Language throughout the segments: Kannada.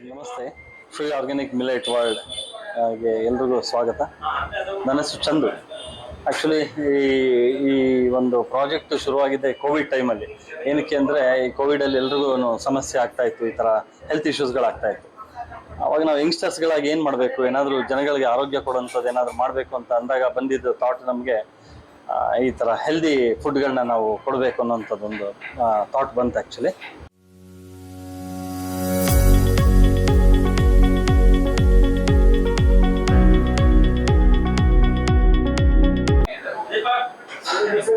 ನಮಸ್ತೆ. ಫ್ರೀ ಆರ್ಗ್ಯಾನಿಕ್ ಮಿಲೆಟ್ ವರ್ಲ್ಡ್ ಗೆ ಎಲ್ರಿಗೂ ಸ್ವಾಗತ. ನನ್ನ ಹೆಸರು ಚಂದು. ಆ್ಯಕ್ಚುಲಿ ಈ ಒಂದು ಪ್ರಾಜೆಕ್ಟ್ ಶುರುವಾಗಿದ್ದೆ ಕೋವಿಡ್ ಟೈಮಲ್ಲಿ. ಏನಕ್ಕೆ ಅಂದರೆ ಈ ಕೋವಿಡಲ್ಲಿ ಎಲ್ರಿಗೂ ಸಮಸ್ಯೆ ಆಗ್ತಾಯಿತ್ತು, ಈ ಥರ ಹೆಲ್ತ್ ಇಶ್ಯೂಸ್ಗಳಾಗ್ತಾಯಿತ್ತು. ಅವಾಗ ನಾವು ಯಂಗ್ಸ್ಟರ್ಸ್ಗಳಾಗಿ ಏನು ಮಾಡಬೇಕು, ಏನಾದರೂ ಜನಗಳಿಗೆ ಆರೋಗ್ಯ ಕೊಡುವಂಥದ್ದು ಏನಾದರೂ ಮಾಡಬೇಕು ಅಂತ ಅಂದಾಗ ಬಂದಿದ್ದು ಥಾಟ್ ನಮಗೆ ಈ ಥರ ಹೆಲ್ದಿ ಫುಡ್ಗಳನ್ನ ನಾವು ಕೊಡಬೇಕು ಅನ್ನೋಂಥದ್ದೊಂದು ಥಾಟ್ ಬಂತು ಆ್ಯಕ್ಚುಲಿ.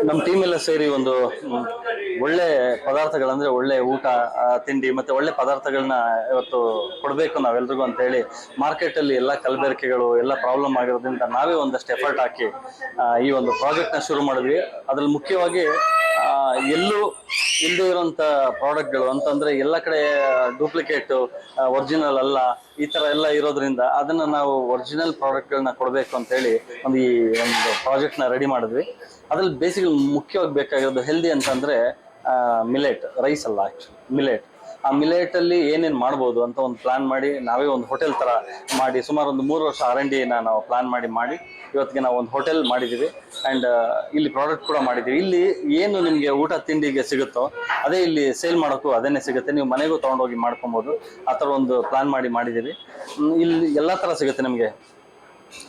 ನಮ್ಮ ಟೀಮ್ ಎಲ್ಲ ಸೇರಿ ಒಂದು ಒಳ್ಳೆ ಪದಾರ್ಥಗಳಂದ್ರೆ ಒಳ್ಳೆ ಊಟ ತಿಂಡಿ ಮತ್ತೆ ಒಳ್ಳೆ ಪದಾರ್ಥಗಳನ್ನ ಇವತ್ತು ಕೊಡಬೇಕು ನಾವೆಲ್ರಿಗೂ ಅಂತ ಹೇಳಿ ಮಾರ್ಕೆಟಲ್ಲಿ ಎಲ್ಲ ಕಲಬೆರಕೆಗಳು ಎಲ್ಲ ಪ್ರಾಬ್ಲಮ್ ಆಗಿರೋದ್ರಿಂದ ನಾವೇ ಒಂದಷ್ಟು ಎಫರ್ಟ್ ಹಾಕಿ ಈ ಒಂದು ಪ್ರಾಜೆಕ್ಟ್ನ ಶುರು ಮಾಡಿದ್ವಿ. ಅದ್ರಲ್ಲಿ ಮುಖ್ಯವಾಗಿ ಎಲ್ಲೂ ಇಲ್ಲದೆ ಇರೋಂಥ ಪ್ರಾಡಕ್ಟ್ಗಳು ಅಂತಂದ್ರೆ ಎಲ್ಲ ಕಡೆ ಡೂಪ್ಲಿಕೇಟ್, ಒರಿಜಿನಲ್ ಅಲ್ಲ, ಈ ಥರ ಎಲ್ಲ ಇರೋದ್ರಿಂದ ಅದನ್ನು ನಾವು ಒರಿಜಿನಲ್ ಪ್ರಾಡಕ್ಟ್ಗಳನ್ನ ಕೊಡಬೇಕು ಅಂತೇಳಿ ಈ ಒಂದು ಪ್ರಾಜೆಕ್ಟ್ನ ರೆಡಿ ಮಾಡಿದ್ವಿ. ಅದ್ರಲ್ಲಿ ಬೇಸಿಕಲಿ ಮುಖ್ಯವಾಗಿ ಬೇಕಾಗಿರೋದು ಹೆಲ್ದಿ ಅಂತಂದರೆ ಮಿಲೆಟ್, ರೈಸ್ ಅಲ್ಲ ಆ್ಯಕ್ಚುಲಿ ಮಿಲೆಟ್. ಆ ಮಿಲೆಟಲ್ಲಿ ಏನೇನು ಮಾಡ್ಬೋದು ಅಂತ ಒಂದು ಪ್ಲ್ಯಾನ್ ಮಾಡಿ ನಾವೇ ಒಂದು ಹೋಟೆಲ್ ಥರ ಮಾಡಿ ಸುಮಾರು ಒಂದು 3 ವರ್ಷ R&Dನ ನಾವು ಪ್ಲ್ಯಾನ್ ಮಾಡಿ ಇವತ್ತಿಗೆ ನಾವು ಒಂದು ಹೋಟೆಲ್ ಮಾಡಿದ್ದೀವಿ. ಆ್ಯಂಡ್ ಇಲ್ಲಿ ಪ್ರಾಡಕ್ಟ್ ಕೂಡ ಮಾಡಿದ್ದೀವಿ. ಇಲ್ಲಿ ಏನು ನಿಮಗೆ ಊಟ ತಿಂಡಿಗೆ ಸಿಗುತ್ತೋ ಅದೇ ಇಲ್ಲಿ ಸೇಲ್ ಮಾಡೋಕ್ಕೂ ಅದೇನೇ ಸಿಗುತ್ತೆ, ನೀವು ಮನೆಗೂ ತೊಗೊಂಡೋಗಿ ಮಾಡ್ಕೊಬೋದು. ಆ ಥರ ಒಂದು ಪ್ಲ್ಯಾನ್ ಮಾಡಿದ್ದೀವಿ. ಇಲ್ಲಿ ಎಲ್ಲ ಥರ ಸಿಗುತ್ತೆ ನಿಮಗೆ.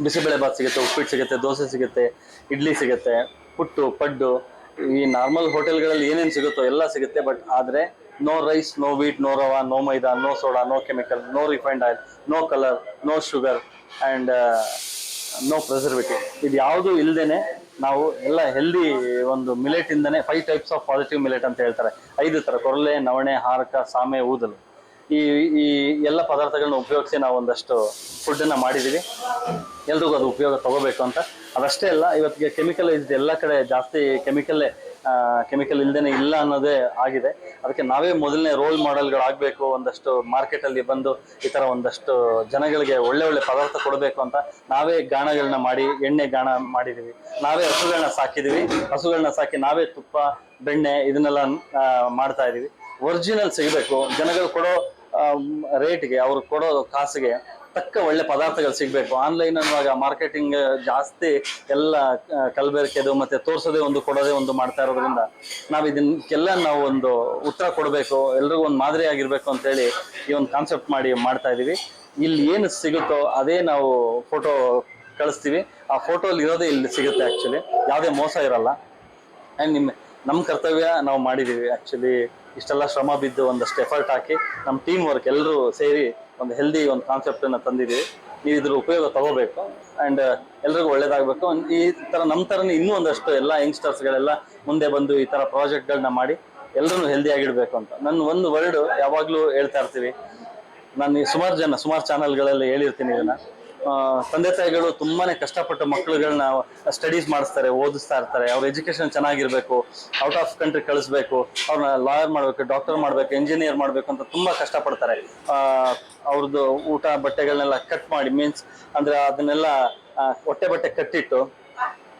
ಬಿಸಿಬೇಳೆ ಬಾತ್ ಸಿಗುತ್ತೆ, ಉಪ್ಪಿಟ್ಟು ಸಿಗುತ್ತೆ, ದೋಸೆ ಸಿಗುತ್ತೆ, ಇಡ್ಲಿ ಸಿಗುತ್ತೆ, ಪುಟ್ಟು ಪಡ್ಡು, ಈ ನಾರ್ಮಲ್ ಹೋಟೆಲ್ಗಳಲ್ಲಿ ಏನೇನು ಸಿಗುತ್ತೋ ಎಲ್ಲ ಸಿಗುತ್ತೆ. ಬಟ್ ಆದರೆ no rice, no wheat, no rava, no maida, no soda, no chemical, no refined oil, no colour, no sugar and no preservative. ಇದು ಯಾವುದೂ ಇಲ್ಲದೇನೆ ನಾವು ಎಲ್ಲ ಹೆಲ್ದಿ ಒಂದು ಮಿಲೆಟಿಂದನೇ 5 ಟೈಪ್ಸ್ ಆಫ್ ಪಾಸಿಟಿವ್ ಮಿಲೆಟ್ ಅಂತ ಹೇಳ್ತಾರೆ. 5 ಥರ: ಕೊರಲೆ, ನವಣೆ, ಹಾರಕ, ಸಾಮೆ, ಊದಲು. ಈ ಎಲ್ಲ ಪದಾರ್ಥಗಳನ್ನ ಉಪಯೋಗಿಸಿ ನಾವು ಒಂದಷ್ಟು ಫುಡ್ಡನ್ನು ಮಾಡಿದ್ದೀವಿ. ಎಲ್ರಿಗೂ ಅದು ಉಪಯೋಗ ತಗೋಬೇಕು ಅಂತ. ಅದಷ್ಟೇ ಅಲ್ಲ, ಇವತ್ತಿಗೆ ಕೆಮಿಕಲ್ ಎಲ್ಲ ಕಡೆ ಜಾಸ್ತಿ ಕೆಮಿಕಲ್ ಇಲ್ಲದೇನೆ ಇಲ್ಲ ಅನ್ನೋದೇ ಆಗಿದೆ. ಅದಕ್ಕೆ ನಾವೇ ಮೊದಲನೇ ರೋಲ್ ಮಾಡೆಲ್ಗಳಾಗಬೇಕು, ಒಂದಷ್ಟು ಮಾರ್ಕೆಟಲ್ಲಿ ಬಂದು ಈ ಥರ ಒಂದಷ್ಟು ಜನಗಳಿಗೆ ಒಳ್ಳೆ ಪದಾರ್ಥ ಕೊಡಬೇಕು ಅಂತ ನಾವೇ ಗಾಣಗಳನ್ನ ಮಾಡಿ, ಎಣ್ಣೆ ಗಾಣ ಮಾಡಿದ್ದೀವಿ. ನಾವೇ ಹಸುಗಳನ್ನ ಸಾಕಿ ನಾವೇ ತುಪ್ಪ, ಬೆಣ್ಣೆ ಇದನ್ನೆಲ್ಲ ಮಾಡ್ತಾ ಇದ್ದೀವಿ. ಒರಿಜಿನಲ್ ಸಿಗಬೇಕು, ಜನಗಳು ಕೊಡೋ ರೇಟ್ಗೆ, ಅವ್ರು ಕೊಡೋ ಕಾಸಿಗೆ ತಕ್ಕ ಒಳ್ಳೆ ಪದಾರ್ಥಗಳು ಸಿಗಬೇಕು. ಆನ್ಲೈನ್ ಅನ್ನುವಾಗ ಮಾರ್ಕೆಟಿಂಗ್ ಜಾಸ್ತಿ ಎಲ್ಲ ಕಲಬೆರಕೆದು ಮತ್ತೆ ತೋರಿಸೋದೇ ಒಂದು ಕೊಡೋದೇ ಒಂದು ಮಾಡ್ತಾ ಇರೋದ್ರಿಂದ ನಾವು ಇದಕ್ಕೆಲ್ಲ ನಾವು ಒಂದು ಉತ್ತರ ಕೊಡಬೇಕು, ಎಲ್ರಿಗೂ ಒಂದು ಮಾದರಿ ಆಗಿರ್ಬೇಕು ಅಂತೇಳಿ ಈ ಒಂದು ಕಾನ್ಸೆಪ್ಟ್ ಮಾಡ್ತಾ ಇದ್ದೀವಿ. ಇಲ್ಲಿ ಏನು ಸಿಗುತ್ತೋ ಅದೇ ನಾವು ಫೋಟೋ ಕಳಿಸ್ತೀವಿ. ಆ ಫೋಟೋಲ್ಲಿ ಇರೋದೇ ಇಲ್ಲಿ ಸಿಗುತ್ತೆ. ಆ್ಯಕ್ಚುಲಿ ಯಾವುದೇ ಮೋಸ ಇರಲ್ಲ. ಆ್ಯಂಡ್ ನಮ್ಮ ಕರ್ತವ್ಯ ನಾವು ಮಾಡಿದ್ದೀವಿ. ಆ್ಯಕ್ಚುಲಿ ಇಷ್ಟೆಲ್ಲ ಶ್ರಮ ಬಿದ್ದು ಒಂದಷ್ಟು ಎಫರ್ಟ್ ಹಾಕಿ ನಮ್ಮ ಟೀಮ್ ವರ್ಕ್ ಎಲ್ಲರೂ ಸೇರಿ ಒಂದು ಹೆಲ್ದಿ ಒಂದು ಕಾನ್ಸೆಪ್ಟನ್ನು ತಂದಿದ್ದೀವಿ. ನೀವು ಇದ್ರ ಉಪಯೋಗ ತಗೋಬೇಕು ಆ್ಯಂಡ್ ಎಲ್ರಿಗೂ ಒಳ್ಳೇದಾಗಬೇಕು. ಈ ಥರ ನಮ್ಮ ಥರನೇ ಇನ್ನೂ ಒಂದಷ್ಟು ಎಲ್ಲ ಯಂಗ್ಸ್ಟರ್ಸ್ಗಳೆಲ್ಲ ಮುಂದೆ ಬಂದು ಈ ಥರ ಪ್ರಾಜೆಕ್ಟ್ಗಳನ್ನ ಮಾಡಿ ಎಲ್ಲರೂ ಹೆಲ್ದಿ ಆಗಿಡಬೇಕು ಅಂತ ನನ್ನ ಒಂದು ವರ್ಡು ಯಾವಾಗಲೂ ಹೇಳ್ತಾ ಇರ್ತೀವಿ. ನಾನು ಸುಮಾರು ಚಾನಲ್ಗಳಲ್ಲಿ ಹೇಳಿರ್ತೀನಿ ಇದನ್ನು. ತಂದೆ ತಾಯಿಗಳು ತುಂಬಾ ಕಷ್ಟಪಟ್ಟು ಮಕ್ಕಳುಗಳನ್ನ ಸ್ಟಡೀಸ್ ಮಾಡಿಸ್ತಾರೆ, ಓದಿಸ್ತಾ ಇರ್ತಾರೆ. ಅವ್ರ ಎಜುಕೇಷನ್ ಚೆನ್ನಾಗಿರ್ಬೇಕು, ಔಟ್ ಆಫ್ ಕಂಟ್ರಿ ಕಳಿಸ್ಬೇಕು, ಅವ್ರನ್ನ ಲಾಯರ್ ಮಾಡಬೇಕು, ಡಾಕ್ಟರ್ ಮಾಡಬೇಕು, ಇಂಜಿನಿಯರ್ ಮಾಡಬೇಕು ಅಂತ ತುಂಬ ಕಷ್ಟಪಡ್ತಾರೆ. ಅವ್ರದ್ದು ಊಟ ಬಟ್ಟೆಗಳನ್ನೆಲ್ಲ ಕಟ್ ಮಾಡಿ, ಮೀನ್ಸ್ ಅಂದರೆ ಅದನ್ನೆಲ್ಲ ಹೊಟ್ಟೆ ಬಟ್ಟೆ ಕಟ್ಟಿಟ್ಟು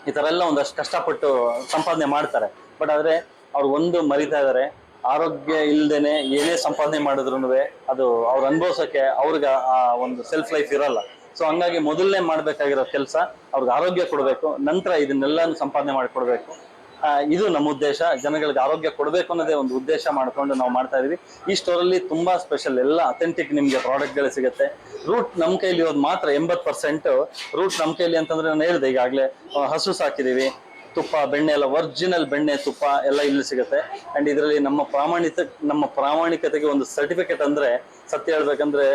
ಈ ಥರ ಎಲ್ಲ ಒಂದಷ್ಟು ಕಷ್ಟಪಟ್ಟು ಸಂಪಾದನೆ ಮಾಡ್ತಾರೆ. ಬಟ್ ಆದರೆ ಅವ್ರು ಒಂದು ಮರಿತಾ ಇದ್ದಾರೆ, ಆರೋಗ್ಯ ಇಲ್ಲದೇನೆ ಏನೇ ಸಂಪಾದನೆ ಮಾಡಿದ್ರು ಅದು ಅವ್ರು ಅನುಭವಿಸೋಕ್ಕೆ ಅವ್ರಿಗೆ ಆ ಒಂದು ಸೆಲ್ಫ್ ಲೈಫ್ ಇರಲ್ಲ. ಸೊ ಹಂಗಾಗಿ ಮೊದಲನೇ ಮಾಡಬೇಕಾಗಿರೋ ಕೆಲಸ ಅವ್ರಿಗೆ ಆರೋಗ್ಯ ಕೊಡಬೇಕು, ನಂತರ ಇದನ್ನೆಲ್ಲ ಸಂಪಾದನೆ ಮಾಡಿಕೊಡ್ಬೇಕು. ಇದು ನಮ್ಮ ಉದ್ದೇಶ. ಜನಗಳಿಗೆ ಆರೋಗ್ಯ ಕೊಡಬೇಕು ಅನ್ನೋದೇ ಒಂದು ಉದ್ದೇಶ ಮಾಡ್ಕೊಂಡು ನಾವು ಮಾಡ್ತಾ ಇದೀವಿ. ಈ ಸ್ಟೋರಲ್ಲಿ ತುಂಬಾ ಸ್ಪೆಷಲ್, ಎಲ್ಲ ಅಥೆಂಟಿಕ್ ನಿಮಗೆ ಪ್ರಾಡಕ್ಟ್ಗಳು ಸಿಗುತ್ತೆ. ರೂಟ್ ನಮ್ಮ ಕೈಲಿ ಇರೋದು ಮಾತ್ರ 80% ರೂಟ್ ನಮ್ಮ ಕೈಲಿ ಅಂತಂದ್ರೆ ನಾನು ಹೇಳಿದೆ ಈಗಾಗಲೇ. ಹಸು ಸಾಕಿದೀವಿ, ತುಪ್ಪ, ಬೆಣ್ಣೆ ಎಲ್ಲ ಒರಿಜಿನಲ್ ಬೆಣ್ಣೆ, ತುಪ್ಪ ಎಲ್ಲ ಇಲ್ಲಿ ಸಿಗುತ್ತೆ. ಆ್ಯಂಡ್ ಇದರಲ್ಲಿ ನಮ್ಮ ಪ್ರಾಮಾಣಿಕತೆಗೆ ಒಂದು ಸರ್ಟಿಫಿಕೇಟ್ ಅಂದರೆ, ಸತ್ಯ ಹೇಳ್ಬೇಕಂದ್ರೆ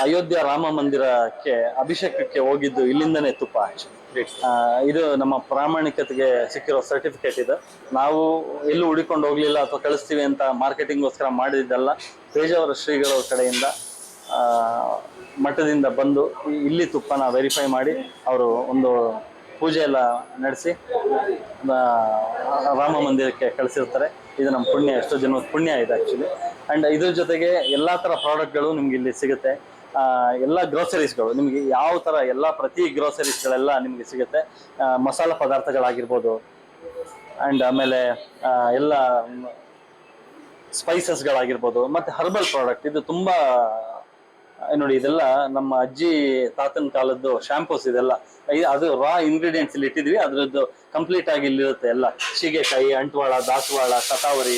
ಅಯೋಧ್ಯ ರಾಮ ಮಂದಿರಕ್ಕೆ ಅಭಿಷೇಕಕ್ಕೆ ಹೋಗಿದ್ದು ಇಲ್ಲಿಂದನೇ ತುಪ್ಪ. ಇದು ನಮ್ಮ ಪ್ರಾಮಾಣಿಕತೆಗೆ ಸಿಕ್ಕಿರೋ ಸರ್ಟಿಫಿಕೇಟ್ ಇದೆ. ನಾವು ಎಲ್ಲೂ ಹುಡಿಕೊಂಡು ಹೋಗ್ಲಿಲ್ಲ ಅಥವಾ ಕಳಿಸ್ತೀವಿ ಅಂತ ಮಾರ್ಕೆಟಿಂಗ್ಗೋಸ್ಕರ ಮಾಡಿದ್ದಲ್ಲ. ಪೇಜಾವರ ಶ್ರೀಗಳ ಕಡೆಯಿಂದ ಮಠದಿಂದ ಬಂದು ಇಲ್ಲಿ ತುಪ್ಪನ ವೆರಿಫೈ ಮಾಡಿ ಅವರು ಒಂದು ಪೂಜೆ ಎಲ್ಲ ನಡೆಸಿ ರಾಮ ಮಂದಿರಕ್ಕೆ ಕಳಿಸಿರ್ತಾರೆ. ಇದು ನಮ್ಮ ಪುಣ್ಯ, ಎಷ್ಟೋ ಜನ ಪುಣ್ಯ ಇದೆ ಆ್ಯಕ್ಚುಲಿ. ಆ್ಯಂಡ್ ಇದ್ರ ಜೊತೆಗೆ ಎಲ್ಲ ಥರ ಪ್ರಾಡಕ್ಟ್ಗಳು ನಿಮ್ಗೆ ಇಲ್ಲಿ ಸಿಗುತ್ತೆ. ಎಲ್ಲ ಗ್ರೋಸರೀಸ್ಗಳು ನಿಮಗೆ ಯಾವ ಥರ ಎಲ್ಲ ಪ್ರತಿ ಗ್ರೋಸರೀಸ್ಗಳೆಲ್ಲ ನಿಮಗೆ ಸಿಗುತ್ತೆ. ಮಸಾಲ ಪದಾರ್ಥಗಳಾಗಿರ್ಬೋದು, ಆ್ಯಂಡ್ ಆಮೇಲೆ ಎಲ್ಲ ಸ್ಪೈಸಸ್ಗಳಾಗಿರ್ಬೋದು ಮತ್ತೆ ಹರ್ಬಲ್ ಪ್ರಾಡಕ್ಟ್ ಇದು ತುಂಬಾ ನೋಡಿ ಇದೆಲ್ಲ ನಮ್ಮ ಅಜ್ಜಿ ತಾತನ ಕಾಲದ್ದು ಶಾಂಪೂಸ್ ಇದೆಲ್ಲ ಅದು ರಾ ಇಂಗ್ರೀಡಿಯೆಂಟ್ಸ್ ಇಲ್ಲಿ ಇಟ್ಟಿದ್ವಿ ಅದ್ರದ್ದು ಕಂಪ್ಲೀಟ್ ಆಗಿ ಇಲ್ಲಿರುತ್ತೆ ಎಲ್ಲ ಸೀಗೆಕಾಯಿ ಅಂಟ್ವಾಳ ದಾಸವಾಳ ಶತಾವರಿ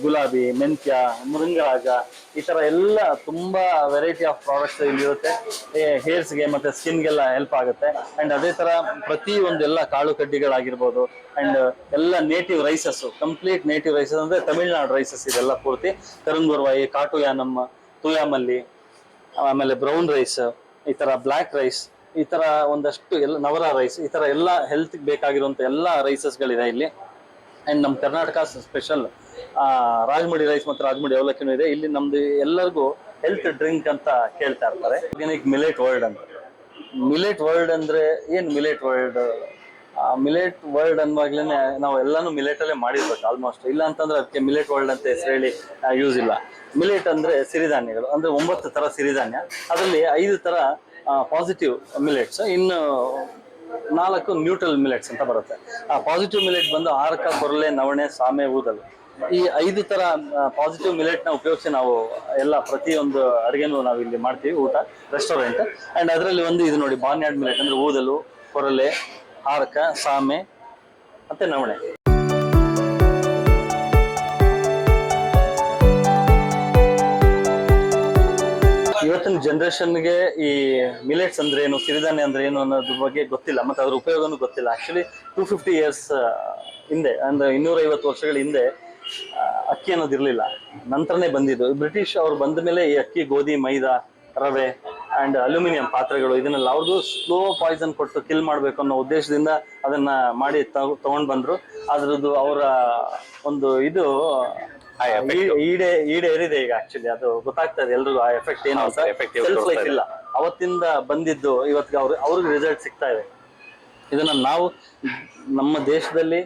ಗುಲಾಬಿ ಮೆಂತ್ಯ ಮುರುಂಗರಾಜ ಈ ತರ ಎಲ್ಲ ತುಂಬಾ ವೆರೈಟಿ ಆಫ್ ಪ್ರಾಡಕ್ಟ್ಸ್ ಇಲ್ಲಿರುತ್ತೆ ಹೇರ್ಸ್ಗೆ ಮತ್ತೆ ಸ್ಕಿನ್ಗೆಲ್ಲ ಹೆಲ್ಪ್ ಆಗುತ್ತೆ ಅಂಡ್ ಅದೇ ತರ ಪ್ರತಿ ಒಂದೆಲ್ಲ ಕಾಳು ಕಡ್ಡಿಗಳಾಗಿರ್ಬೋದು ಅಂಡ್ ಎಲ್ಲ native rices complete native rices ಅಂದ್ರೆ ತಮಿಳ್ನಾಡು ರೈಸಸ್ ಇದೆಲ್ಲ ಪೂರ್ತಿ ಕರುಂಗುರ್ವಾಯಿ ಕಾಟುಯಾನಮ್ ತುಯಾಮಲ್ಲಿ ಆಮೇಲೆ ಬ್ರೌನ್ ರೈಸ್ ಈ ತರ ಬ್ಲಾಕ್ ರೈಸ್ ಈ ತರ ಒಂದಷ್ಟು ಎಲ್ಲ ನವರ ರೈಸ್ ಈ ತರ ಎಲ್ಲ ಹೆಲ್ತ್ ಬೇಕಾಗಿರುವಂತ ಎಲ್ಲ ರೈಸಸ್ ಗಳಿದೆ ಇಲ್ಲಿ ಅಂಡ್ ನಮ್ಮ ಕರ್ನಾಟಕ ಸ್ಪೆಷಲ್ ರಾಜಮುಡಿ ರೈಸ್ ಮತ್ತು ರಾಜಮುಡಿ ಅವಲಕ್ಕಿನೂ ಇದೆ ಇಲ್ಲಿ ನಮ್ದು ಎಲ್ಲರಿಗೂ ಹೆಲ್ತ್ ಡ್ರಿಂಕ್ ಅಂತ ಕೇಳ್ತಾ ಇರ್ತಾರೆ ಆರ್ಗ್ಯಾನಿಕ್ ಮಿಲೆಟ್ ವರ್ಲ್ಡ್ ಅಂತ ಮಿಲೆಟ್ ವರ್ಲ್ಡ್ ಅಂದ್ರೆ ಏನ್ ಮಿಲೆಟ್ ವರ್ಲ್ಡ್ ಅನ್ನುವಾಗ್ಲೇನೆ ನಾವು ಎಲ್ಲಾನು ಮಿಲೆಟ್ ಅಲ್ಲೇ ಮಾಡಿರ್ಬೇಕು ಆಲ್ಮೋಸ್ಟ್ ಇಲ್ಲ ಅಂತಂದ್ರೆ ಅದಕ್ಕೆ ಮಿಲೆಟ್ ವರ್ಲ್ಡ್ ಅಂತ ಹೆಸರು ಹೇಳಿ ಯೂಸ್ ಇಲ್ಲ ಮಿಲೆಟ್ ಅಂದ್ರೆ ಸಿರಿಧಾನ್ಯಗಳು ಅಂದ್ರೆ 9 ತರ ಸಿರಿಧಾನ್ಯ ಅದರಲ್ಲಿ 5 ತರ ಪಾಸಿಟಿವ್ ಮಿಲೆಟ್ಸ್ ಇನ್ನು 4 ನ್ಯೂಟ್ರಲ್ ಮಿಲೆಟ್ಸ್ ಅಂತ ಬರುತ್ತೆ ಆ ಪಾಸಿಟಿವ್ ಮಿಲೆಟ್ ಬಂದು ಆರ್ಕ ಕೊರಲೆ ನವಣೆ ಸಾಮೆ ಊದಲು ಈ 5 ತರ ಪಾಸಿಟಿವ್ ಮಿಲೆಟ್ ನ ಉಪಯೋಗಿಸಿ ನಾವು ಎಲ್ಲ ಪ್ರತಿಯೊಂದು ಅಡುಗೆನೂ ನಾವು ಇಲ್ಲಿ ಮಾಡ್ತೀವಿ ಊಟ ರೆಸ್ಟೋರೆಂಟ್ ಅಂಡ್ ಅದರಲ್ಲಿ ಒಂದು ಇದು ನೋಡಿ ಬಾರ್ನ್ಯಾರ್ಡ್ ಮಿಲೆಟ್ ಅಂದ್ರೆ ಊದಲು ಕೊರಲೆ ಆರ್ಕ ಸಾಮೆ ಮತ್ತೆ ನವಣೆ ಇವತ್ತಿನ ಜನರೇಷನ್ಗೆ ಈ ಮಿಲೆಟ್ಸ್ ಅಂದ್ರೆ ಏನು ಸಿರಿಧಾನ್ಯ ಅಂದ್ರೆ ಏನು ಅನ್ನೋದ್ರ ಬಗ್ಗೆ ಗೊತ್ತಿಲ್ಲ ಮತ್ತೆ ಅದ್ರ ಉಪಯೋಗನೂ ಗೊತ್ತಿಲ್ಲ ಆಕ್ಚುಲಿ 250 ಇಯರ್ಸ್ ಹಿಂದೆ ಅಂದ್ರೆ 250 ವರ್ಷಗಳ ಹಿಂದೆ ಅಕ್ಕಿ ಅನ್ನೋದು ಇರ್ಲಿಲ್ಲ ನಂತರನೇ ಬಂದಿದ್ದು ಬ್ರಿಟಿಷ್ ಅವ್ರು ಬಂದ ಮೇಲೆ ಈ ಅಕ್ಕಿ ಗೋಧಿ ಮೈದಾ ರವೆ ಅಂಡ್ ಅಲ್ಯೂಮಿನಿಯಂ ಪಾತ್ರೆಗಳು ಇದನ್ನೆಲ್ಲ ಅವ್ರದ್ದು ಸ್ಲೋ ಪಾಯ್ಸನ್ ಕೊಟ್ಟು ಕಿಲ್ ಮಾಡ್ಬೇಕು ಅನ್ನೋ ಉದ್ದೇಶದಿಂದ ಅದನ್ನ ಮಾಡಿ ತಗೊಂಡ್ ಬಂದ್ರು ಅದ್ರದ್ದು ಅವರ ಒಂದು ಇದು ಈಡೇರಿದೆ ಈಗ ಆಕ್ಚುಲಿ ಅದು ಗೊತ್ತಾಗ್ತಾ ಇದೆ ಎಲ್ರಿಗೂ ಆ ಎಫೆಕ್ಟ್ ಏನು ಸೆಲ್ಫ್ ಲೈಫ್ ಇಲ್ಲ ಅವತ್ತಿಂದ ಬಂದಿದ್ದು ಇವತ್ತಿಗೆ ಅವ್ರಿಗೆ ರಿಸಲ್ಟ್ ಸಿಗ್ತಾ ಇದೆ ಇದನ್ನ ನಾವು ನಮ್ಮ ದೇಶದಲ್ಲಿ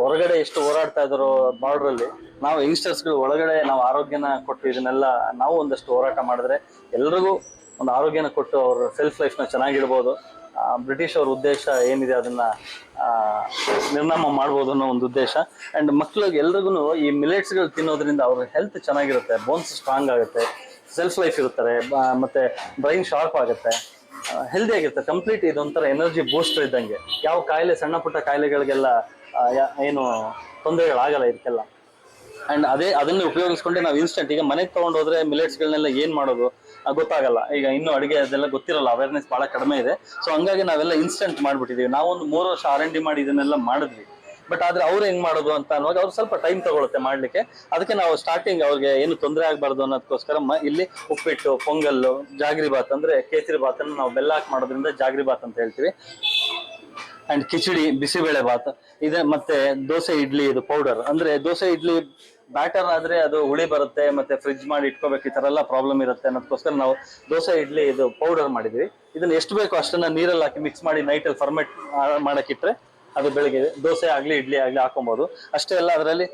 ಹೊರಗಡೆ ಎಷ್ಟು ಹೋರಾಡ್ತಾ ಇದಾರೋ ಬಾರ್ಡರ್ ಅಲ್ಲಿ ನಾವು ಯಂಗ್ಸ್ಟರ್ಸ್ಗಳು ಒಳಗಡೆ ನಾವು ಆರೋಗ್ಯನ ಕೊಟ್ಟು ಇದನ್ನೆಲ್ಲ ನಾವು ಒಂದಷ್ಟು ಹೋರಾಟ ಮಾಡಿದ್ರೆ ಎಲ್ರಿಗೂ ಒಂದು ಆರೋಗ್ಯನ ಕೊಟ್ಟು ಅವ್ರ ಸೆಲ್ಫ್ ಲೈಫ್ನ ಚೆನ್ನಾಗಿಡ್ಬೋದು ಬ್ರಿಟಿಷ್ ಅವ್ರ ಉದ್ದೇಶ ಏನಿದೆ ಅದನ್ನ ನಿರ್ನಾಮ ಮಾಡ್ಬೋದು ಅನ್ನೋ ಒಂದು ಉದ್ದೇಶ ಅಂಡ್ ಮಕ್ಳಿಗೆ ಎಲ್ರಿಗೂ ಈ ಮಿಲೆಟ್ಸ್ಗಳು ತಿನ್ನೋದ್ರಿಂದ ಅವ್ರ ಹೆಲ್ತ್ ಚೆನ್ನಾಗಿರುತ್ತೆ ಬೋನ್ಸ್ ಸ್ಟ್ರಾಂಗ್ ಆಗುತ್ತೆ ಸೆಲ್ಫ್ ಲೈಫ್ ಇರುತ್ತಾರೆ ಮತ್ತೆ ಬ್ರೈನ್ ಶಾರ್ಪ್ ಆಗುತ್ತೆ ಹೆಲ್ದಿ ಆಗಿರುತ್ತೆ ಕಂಪ್ಲೀಟ್ ಇದೊಂಥರ ಎನರ್ಜಿ ಬೂಸ್ಟರ್ ಇದ್ದಂಗೆ ಯಾವ ಕಾಯಿಲೆ ಸಣ್ಣ ಪುಟ್ಟ ಕಾಯಿಲೆಗಳಿಗೆಲ್ಲ ಏನು ತೊಂದರೆಗಳಾಗಲ್ಲ ಇದಕ್ಕೆಲ್ಲ ಅಂಡ್ ಅದನ್ನೇ ಉಪಯೋಗಿಸ್ಕೊಂಡೆ ನಾವು ಇನ್ಸ್ಟೆಂಟ್ ಈಗ ಮನೆಗೆ ತಗೊಂಡು ಹೋದ್ರೆ ಮಿಲೆಟ್ಸ್ಗಳನ್ನೆಲ್ಲ ಏನ್ ಮಾಡೋದು ಗೊತ್ತಾಗಲ್ಲ ಈಗ ಇನ್ನೂ ಅಡುಗೆ ಅದೆಲ್ಲ ಗೊತ್ತಿರಲ್ಲ ಅವೇರ್ನೆಸ್ ಬಹಳ ಕಡಿಮೆ ಇದೆ ಸೊ ಹಂಗಾಗಿ ನಾವೆಲ್ಲ ಇನ್ಸ್ಟೆಂಟ್ ಮಾಡ್ಬಿಟ್ಟಿದೀವಿ ನಾವೊಂದು 3 ವರ್ಷ R&D ಮಾಡಿ ಇದನ್ನೆಲ್ಲ ಮಾಡಿದ್ವಿ ಬಟ್ ಆದ್ರೆ ಅವ್ರು ಹೆಂಗ್ ಮಾಡೋದು ಅಂತ ಅನ್ನುವಾಗ ಅವ್ರು ಸ್ವಲ್ಪ ಟೈಮ್ ತಗೊಳುತ್ತೆ ಮಾಡ್ಲಿಕ್ಕೆ ಅದಕ್ಕೆ ನಾವು ಸ್ಟಾರ್ಟಿಂಗ್ ಅವ್ರಿಗೆ ಏನು ತೊಂದರೆ ಆಗ್ಬಾರ್ದು ಅನ್ನೋದಕ್ಕೋಸ್ಕರ ಇಲ್ಲಿ ಉಪ್ಪಿಟ್ಟು ಪೊಂಗಲ್ಲು ಜಾಗ್ರಿ ಬಾತ್ ಅಂದ್ರೆ ಕೇಸರಿ ಬಾತ್ ಅನ್ನು ನಾವು ಬೆಲ್ಲ ಹಾಕಿ ಮಾಡೋದ್ರಿಂದ ಜಾಗ್ರಿ ಬಾತ್ ಅಂತ ಹೇಳ್ತೀವಿ ಅಂಡ್ ಕಿಚಡಿ ಬಿಸಿಬೇಳೆ ಬಾತ್ ಇದೆ ಮತ್ತೆ ದೋಸೆ ಇಡ್ಲಿ ಇದು ಪೌಡರ್ ಅಂದ್ರೆ ದೋಸೆ ಇಡ್ಲಿ ಬ್ಯಾಟರ್ ಆದ್ರೆ ಅದು ಹುಳಿ ಬರುತ್ತೆ ಮತ್ತೆ ಫ್ರಿಡ್ಜ್ ಮಾಡಿ ಇಟ್ಕೋಬೇಕು ಈ ತರ ಎಲ್ಲ ಪ್ರಾಬ್ಲಮ್ ಇರುತ್ತೆ ಅನ್ನೋದಕ್ಕೋಸ್ಕರ ನಾವು ದೋಸೆ ಇಡ್ಲಿ ಇದು ಪೌಡರ್ ಮಾಡಿದ್ವಿ ಇದನ್ನ ಎಷ್ಟು ಬೇಕೋ ಅಷ್ಟನ್ನ ನೀರಲ್ಲಿ ಹಾಕಿ ಮಿಕ್ಸ್ ಮಾಡಿ ನೈಟಲ್ಲಿ ಫರ್ಮೆಟ್ ಮಾಡಕ್ಕಿಟ್ರೆ ಅದು ಬೆಳಿಗ್ಗೆ ದೋಸೆ ಆಗ್ಲಿ ಇಡ್ಲಿ ಆಗ್ಲಿ ಹಾಕೊಬಹುದು ಅಷ್ಟೇ ಅಲ್ಲ ಅದರಲ್ಲಿ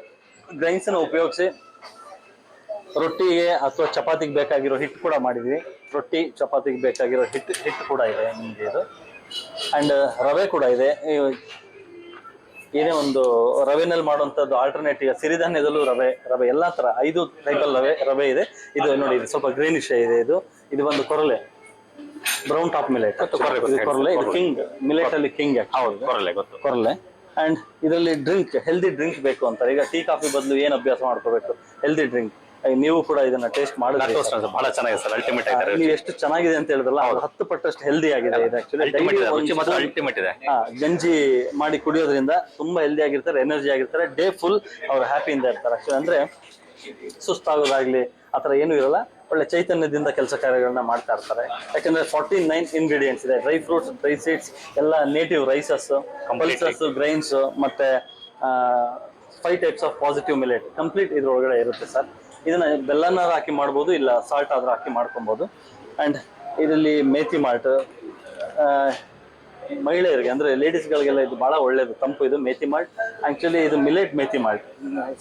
ಗ್ರೈನ್ಸ್ ನ ಉಪಯೋಗಿಸಿ ರೊಟ್ಟಿಗೆ ಅಥವಾ ಚಪಾತಿಗೆ ಬೇಕಾಗಿರೋ ಹಿಟ್ಟು ಕೂಡ ಮಾಡಿದ್ವಿ ರೊಟ್ಟಿ ಚಪಾತಿಗೆ ಬೇಕಾಗಿರೋ ಹಿಟ್ಟು ಕೂಡ ಇದೆ ನಿಮ್ಗೆ ಇದು ಅಂಡ್ ರವೆ ಕೂಡ ಇದೆ ಏನೇ ಒಂದು ರವೆನಲ್ಲಿ ಮಾಡುವಂತದ್ದು ಆಲ್ಟರ್ನೇಟಿವ್ ಸಿರಿಧಾನ್ಯದಲ್ಲೂ ರವೆ ಎಲ್ಲಾ ತರ 5 ಟೈಪಲ್ ರವೆ ಇದೆ ಇದು ನೋಡಿ ಇದು ಸ್ವಲ್ಪ ಗ್ರೀನಿಶ್ ಇದೆ ಇದು ಒಂದು ಕೊರಲೆ ಬ್ರೌನ್ ಟಾಪ್ ಮಿಲೆಟ್ ಕೊರಲೆ ಇದು ಕಿಂಗ್ ಮಿಲೆಟ್ ಅಲ್ಲಿ ಕಿಂಗ್ ಕೊರಲೆ ಅಂಡ್ ಇದರಲ್ಲಿ ಡ್ರಿಂಕ್ ಹೆಲ್ದಿ ಡ್ರಿಂಕ್ ಬೇಕು ಅಂತಾರೆ ಈಗ ಟೀ ಕಾಫಿ ಬದಲು ಏನ್ ಅಭ್ಯಾಸ ಮಾಡ್ಕೋಬೇಕು ಹೆಲ್ದಿ ಡ್ರಿಂಕ್ ನೀವು ಕೂಡ ಇದನ್ನ ಟೇಸ್ಟ್ ಮಾಡಿದ್ರೆ ಬಹಳ ಚೆನ್ನಾಗಿದೆ ಸರ್ ಅಲ್ಟಿಮೇಟ್ ಆಗಿದೆ ನೀವು ಎಷ್ಟು ಚೆನ್ನಾಗಿದೆ ಅಂತ ಹೇಳಿದ್ರಲ್ಲ 10 ಪಟ್ಟಷ್ಟು ಹೆಲ್ದಿ ಆಗಿದೆ ಇದು ಆಕ್ಚುಲಿ ಅಲ್ಟಿಮೇಟ್ ಇದೆ ಗಂಜಿ ಮಾಡಿ ಕುಡಿಯೋದ್ರಿಂದ ತುಂಬಾ ಹೆಲ್ದಿ ಆಗಿರ್ತಾರೆ ಎನರ್ಜಿ ಆಗಿರ್ತಾರೆ ಡೇ ಫುಲ್ ಅವ್ರು ಹ್ಯಾಪಿಯಿಂದ ಇರ್ತಾರೆ ಆಕ್ಚುಲಿ ಅಂದ್ರೆ ಸುಸ್ತಾಗೋದಾಗ್ಲಿ ಆತರ ಏನು ಇರಲ್ಲ ಒಳ್ಳೆ ಚೈತನ್ಯದಿಂದ ಕೆಲಸ ಕಾರ್ಯಗಳನ್ನ ಮಾಡ್ತಾ ಇರ್ತಾರೆ ಯಾಕಂದ್ರೆ 49 ಇಂಗ್ರೀಡಿಯೆಂಟ್ಸ್ ಇದೆ ಡ್ರೈ ಫ್ರೂಟ್ಸ್ ಡ್ರೈ ಸೀಡ್ಸ್ ಎಲ್ಲ ನೇಟಿವ್ ರೈಸಸ್ ಪಲ್ಸಸ್ ಗ್ರೈನ್ಸ್ ಮತ್ತೆ 5 types of positive millet complete ಇದ್ರೊಳಗಡೆ ಇರುತ್ತೆ ಸರ್ ಇದನ್ನ ಬೆಲ್ಲನ ಹಾಕಿ ಮಾಡ್ಬೋದು ಇಲ್ಲ ಸಾಲ್ಟ್ ಆದ್ರೂ ಹಾಕಿ ಮಾಡ್ಕೊಬಹುದು ಅಂಡ್ ಇದರಲ್ಲಿ ಮೇಥಿ ಮಾಲ್ಟ್ ಮಹಿಳೆಯರಿಗೆ ಅಂದ್ರೆ ಲೇಡೀಸ್ ಗಳಿಗೆಲ್ಲ ಇದು ಬಹಳ ಒಳ್ಳೇದು ತಂಪು ಇದು ಮೇಥಿ ಮಾಲ್ಟ್ ಆಕ್ಚುಲಿ ಇದು ಮಿಲೆಟ್ ಮೇಥಿ ಮಾಲ್ಟ್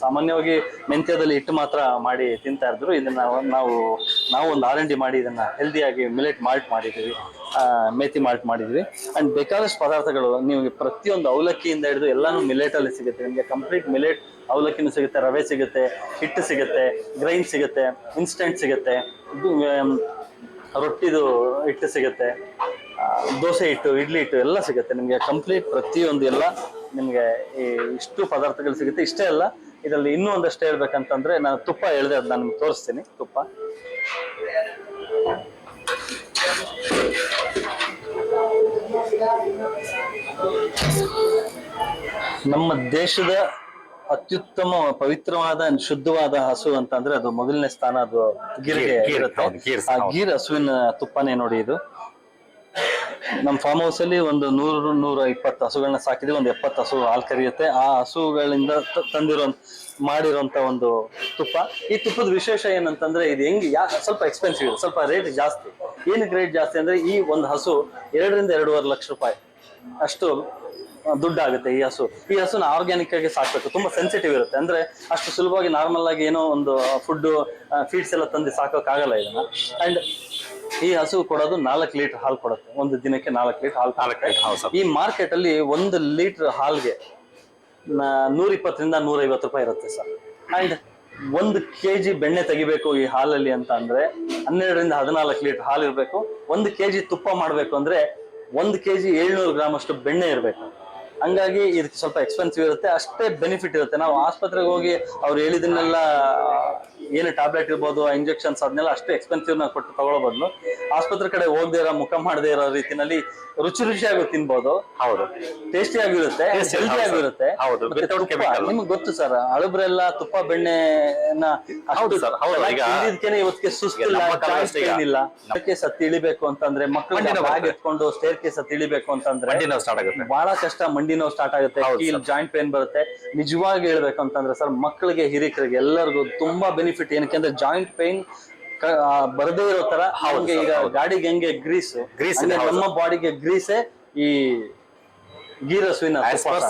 ಸಾಮಾನ್ಯವಾಗಿ ಮೆಂತ್ಯದಲ್ಲಿ ಹಿಟ್ಟು ಮಾತ್ರ ಮಾಡಿ ತಿಂತಾ ಇದ್ರು ಇದನ್ನ ನಾವು ಒಂದು R&D ಮಾಡಿ ಇದನ್ನ ಹೆಲ್ದಿಯಾಗಿ ಮಿಲೆಟ್ ಮಾಲ್ಟ್ ಮಾಡಿದ್ವಿ ಮೇಥಿ ಮಾಲ್ಟ್ ಮಾಡಿದ್ವಿ ಅಂಡ್ ಬೇಕಾದಷ್ಟು ಪದಾರ್ಥಗಳು ನೀವು ಪ್ರತಿಯೊಂದು ಅವಲಕ್ಕಿಯಿಂದ ಹಿಡಿದು ಎಲ್ಲಾನು ಮಿಲೆಟ್ ಅಲ್ಲಿ ಸಿಗುತ್ತೆ ನಿಮಗೆ ಕಂಪ್ಲೀಟ್ ಮಿಲೆಟ್ ಅವಲಕ್ಕಿನೂ ಸಿಗುತ್ತೆ, ರವೆ ಸಿಗುತ್ತೆ, ಹಿಟ್ಟು ಸಿಗುತ್ತೆ, ಗ್ರೈನ್ ಸಿಗುತ್ತೆ, ಇನ್ಸ್ಟೆಂಟ್ ಸಿಗುತ್ತೆ, ರೊಟ್ಟಿದು ಹಿಟ್ಟು ಸಿಗುತ್ತೆ, ದೋಸೆ ಹಿಟ್ಟು, ಇಡ್ಲಿ ಹಿಟ್ಟು ಎಲ್ಲ ಸಿಗುತ್ತೆ ನಿಮಗೆ. ಕಂಪ್ಲೀಟ್ ಪ್ರತಿಯೊಂದು ಎಲ್ಲ ನಿಮಗೆ ಈ ಇಷ್ಟು ಪದಾರ್ಥಗಳು ಸಿಗುತ್ತೆ. ಇಷ್ಟೇ ಅಲ್ಲ, ಇದರಲ್ಲಿ ಇನ್ನೂ ಒಂದಷ್ಟು ಹೇಳ್ಬೇಕಂತಂದ್ರೆ, ನಾನು ತುಪ್ಪ ಹೇಳಿದೆ, ಅದು ನಾನು ನಿಮ್ಗೆ ತೋರಿಸ್ತೀನಿ. ತುಪ್ಪ ನಮ್ಮ ದೇಶದ ಅತ್ಯುತ್ತಮ ಪವಿತ್ರವಾದ ಶುದ್ಧವಾದ ಹಸು ಅಂತ ಅಂದ್ರೆ ಅದು ಮೊದಲನೇ ಸ್ಥಾನ ಅದು ಗೀರ್ಗೆ ಇರುತ್ತೆ. ಆ ಗೀರ್ ಹಸುವಿನ ತುಪ್ಪನೇ ನೋಡಿ ಇದು. ನಮ್ಮ ಫಾರ್ಮ್ ಹೌಸ್ ಅಲ್ಲಿ ಒಂದು 100-120 ಹಸುಗಳನ್ನ ಸಾಕಿದ್ವಿ. ಒಂದು 70 ಹಸು ಹಾಲು ಕರಿಯುತ್ತೆ. ಆ ಹಸುಗಳಿಂದ ಮಾಡಿರುವಂತ ಒಂದು ತುಪ್ಪ. ಈ ತುಪ್ಪದ ವಿಶೇಷ ಏನಂತಂದ್ರೆ, ಇದು ಹೆಂಗೆ ಸ್ವಲ್ಪ ಎಕ್ಸ್ಪೆನ್ಸಿವ್ ಇದೆ, ಸ್ವಲ್ಪ ರೇಟ್ ಜಾಸ್ತಿ. ಏನಕ್ಕೆ ರೇಟ್ ಜಾಸ್ತಿ ಅಂದ್ರೆ, ಈ ಒಂದು ಹಸು 2-2.5 ಲಕ್ಷ ರೂಪಾಯಿ ಅಷ್ಟು ದುಡ್ಡಾಗುತ್ತೆ ಈ ಹಸುನ ಆರ್ಗ್ಯಾನಿಕ್ ಆಗಿ ಸಾಕ್ಬೇಕು. ತುಂಬಾ ಸೆನ್ಸಿಟಿವ್ ಇರುತ್ತೆ, ಅಂದ್ರೆ ಅಷ್ಟು ಸುಲಭವಾಗಿ ನಾರ್ಮಲ್ ಆಗಿ ಏನೋ ಒಂದು ಫುಡ್ ಫೀಡ್ಸ್ ಎಲ್ಲ ತಂದು ಸಾಕೋಕ್ಕಾಗಲ್ಲ ಇದನ್ನ. ಅಂಡ್ ಈ ಹಸು ಕೊಡೋದು 4 ಲೀಟರ್ ಹಾಲು ಕೊಡುತ್ತೆ. ಒಂದು ದಿನಕ್ಕೆ 4 ಲೀಟರ್ ಹಾಲು. ಈ ಮಾರ್ಕೆಟ್ ಅಲ್ಲಿ 1 ಲೀಟರ್ ಹಾಲ್ಗೆ 120-150 ರೂಪಾಯಿ ಇರುತ್ತೆ ಸರ್. ಅಂಡ್ 1 kg ಬೆಣ್ಣೆ ತೆಗಿಬೇಕು ಈ ಹಾಲಲ್ಲಿ ಅಂತ ಅಂದ್ರೆ 12-14 ಲೀಟರ್ ಹಾಲು ಇರಬೇಕು. 1 kg ತುಪ್ಪ ಮಾಡ್ಬೇಕು ಅಂದ್ರೆ 1 kg 700 ಗ್ರಾಮ್ ಅಷ್ಟು ಬೆಣ್ಣೆ ಇರಬೇಕು. ಹಂಗಾಗಿ ಇದಕ್ಕೆ ಸ್ವಲ್ಪ ಎಕ್ಸ್ಪೆನ್ಸಿವ್ ಇರುತ್ತೆ, ಅಷ್ಟೇ ಬೆನಿಫಿಟ್ ಇರುತ್ತೆ. ನಾವು ಆಸ್ಪತ್ರೆಗೆ ಹೋಗಿ ಅವ್ರು ಹೇಳಿದನ್ನೆಲ್ಲ ಏನು ಟ್ಯಾಬ್ಲೆಟ್ ಇರ್ಬೋದು, ಇಂಜೆಕ್ಷನ್ಸ್, ಅದನ್ನೆಲ್ಲ ಅಷ್ಟು ಎಕ್ಸ್ಪೆನ್ಸಿವ್ ನ ಕೊಟ್ಟು ತಗೊಳ್ಳೋ ಬದಲು ಆಸ್ಪತ್ರೆ ಕಡೆ ಹೋಗದೇ ಇರೋ, ಮುಖ ಮಾಡದೇ ಇರೋ ರೀತಿನಲ್ಲಿ ರುಚಿಯಾಗಿ ತಿನ್ಬೋದು. ಹೌದು, ಟೇಸ್ಟಿ ಆಗಿರುತ್ತೆ, ಹೆಲ್ದಿ ಆಗಿರುತ್ತೆ. ನಿಮ್ಗೆ ಗೊತ್ತು ಸರ್, ಹಳಬ್ರೆಲ್ಲ ತುಪ್ಪ ಬೆಣ್ಣೆನ ಇವತ್ತಿಗೆ ಸುಸ್ತಿಲ್ಲ, ಅದಕ್ಕೆ ಸತ್ತಿ ಇಳಿಬೇಕು ಅಂತಂದ್ರೆ, ಮಕ್ಕಳಿಗೆ ಬ್ಯಾಗ್ ಎತ್ಕೊಂಡು ಸ್ಟೇರ್ ಕೇಸ್ ಹತ್ತಿ ಇಳಿಬೇಕು ಅಂತಂದ್ರೆ ಬಹಳ ಕಷ್ಟ. ಮಂಡಿ ನೋವು ಸ್ಟಾರ್ಟ್ ಆಗುತ್ತೆ, ಕೀಲ್ ಜಾಯಿಂಟ್ ಪೇನ್ ಬರುತ್ತೆ. ನಿಜವಾಗಿ ಹೇಳ್ಬೇಕು ಅಂತಂದ್ರೆ ಸರ್, ಮಕ್ಕಳಿಗೆ, ಹಿರಿಕರಿಗೆ ಎಲ್ಲರಿಗೂ ತುಂಬಾ ಬೆನಿಫಿಟ್. ಏನಕ್ಕೆ ಅಂದ್ರೆ ಜಾಯಿಂಟ್ ಪೇನ್ ಬರದೇ ಇರೋ ತರ ಅವ್ರಿಗೆ ಈಗ ಗಾಡಿಗೆ ಹೆಂಗೆ ಗ್ರೀಸ್, ನಮ್ಮ ಬಾಡಿಗೆ ಗ್ರೀಸೇ ಈ ಗೀರ್ ಹಸುವಿನ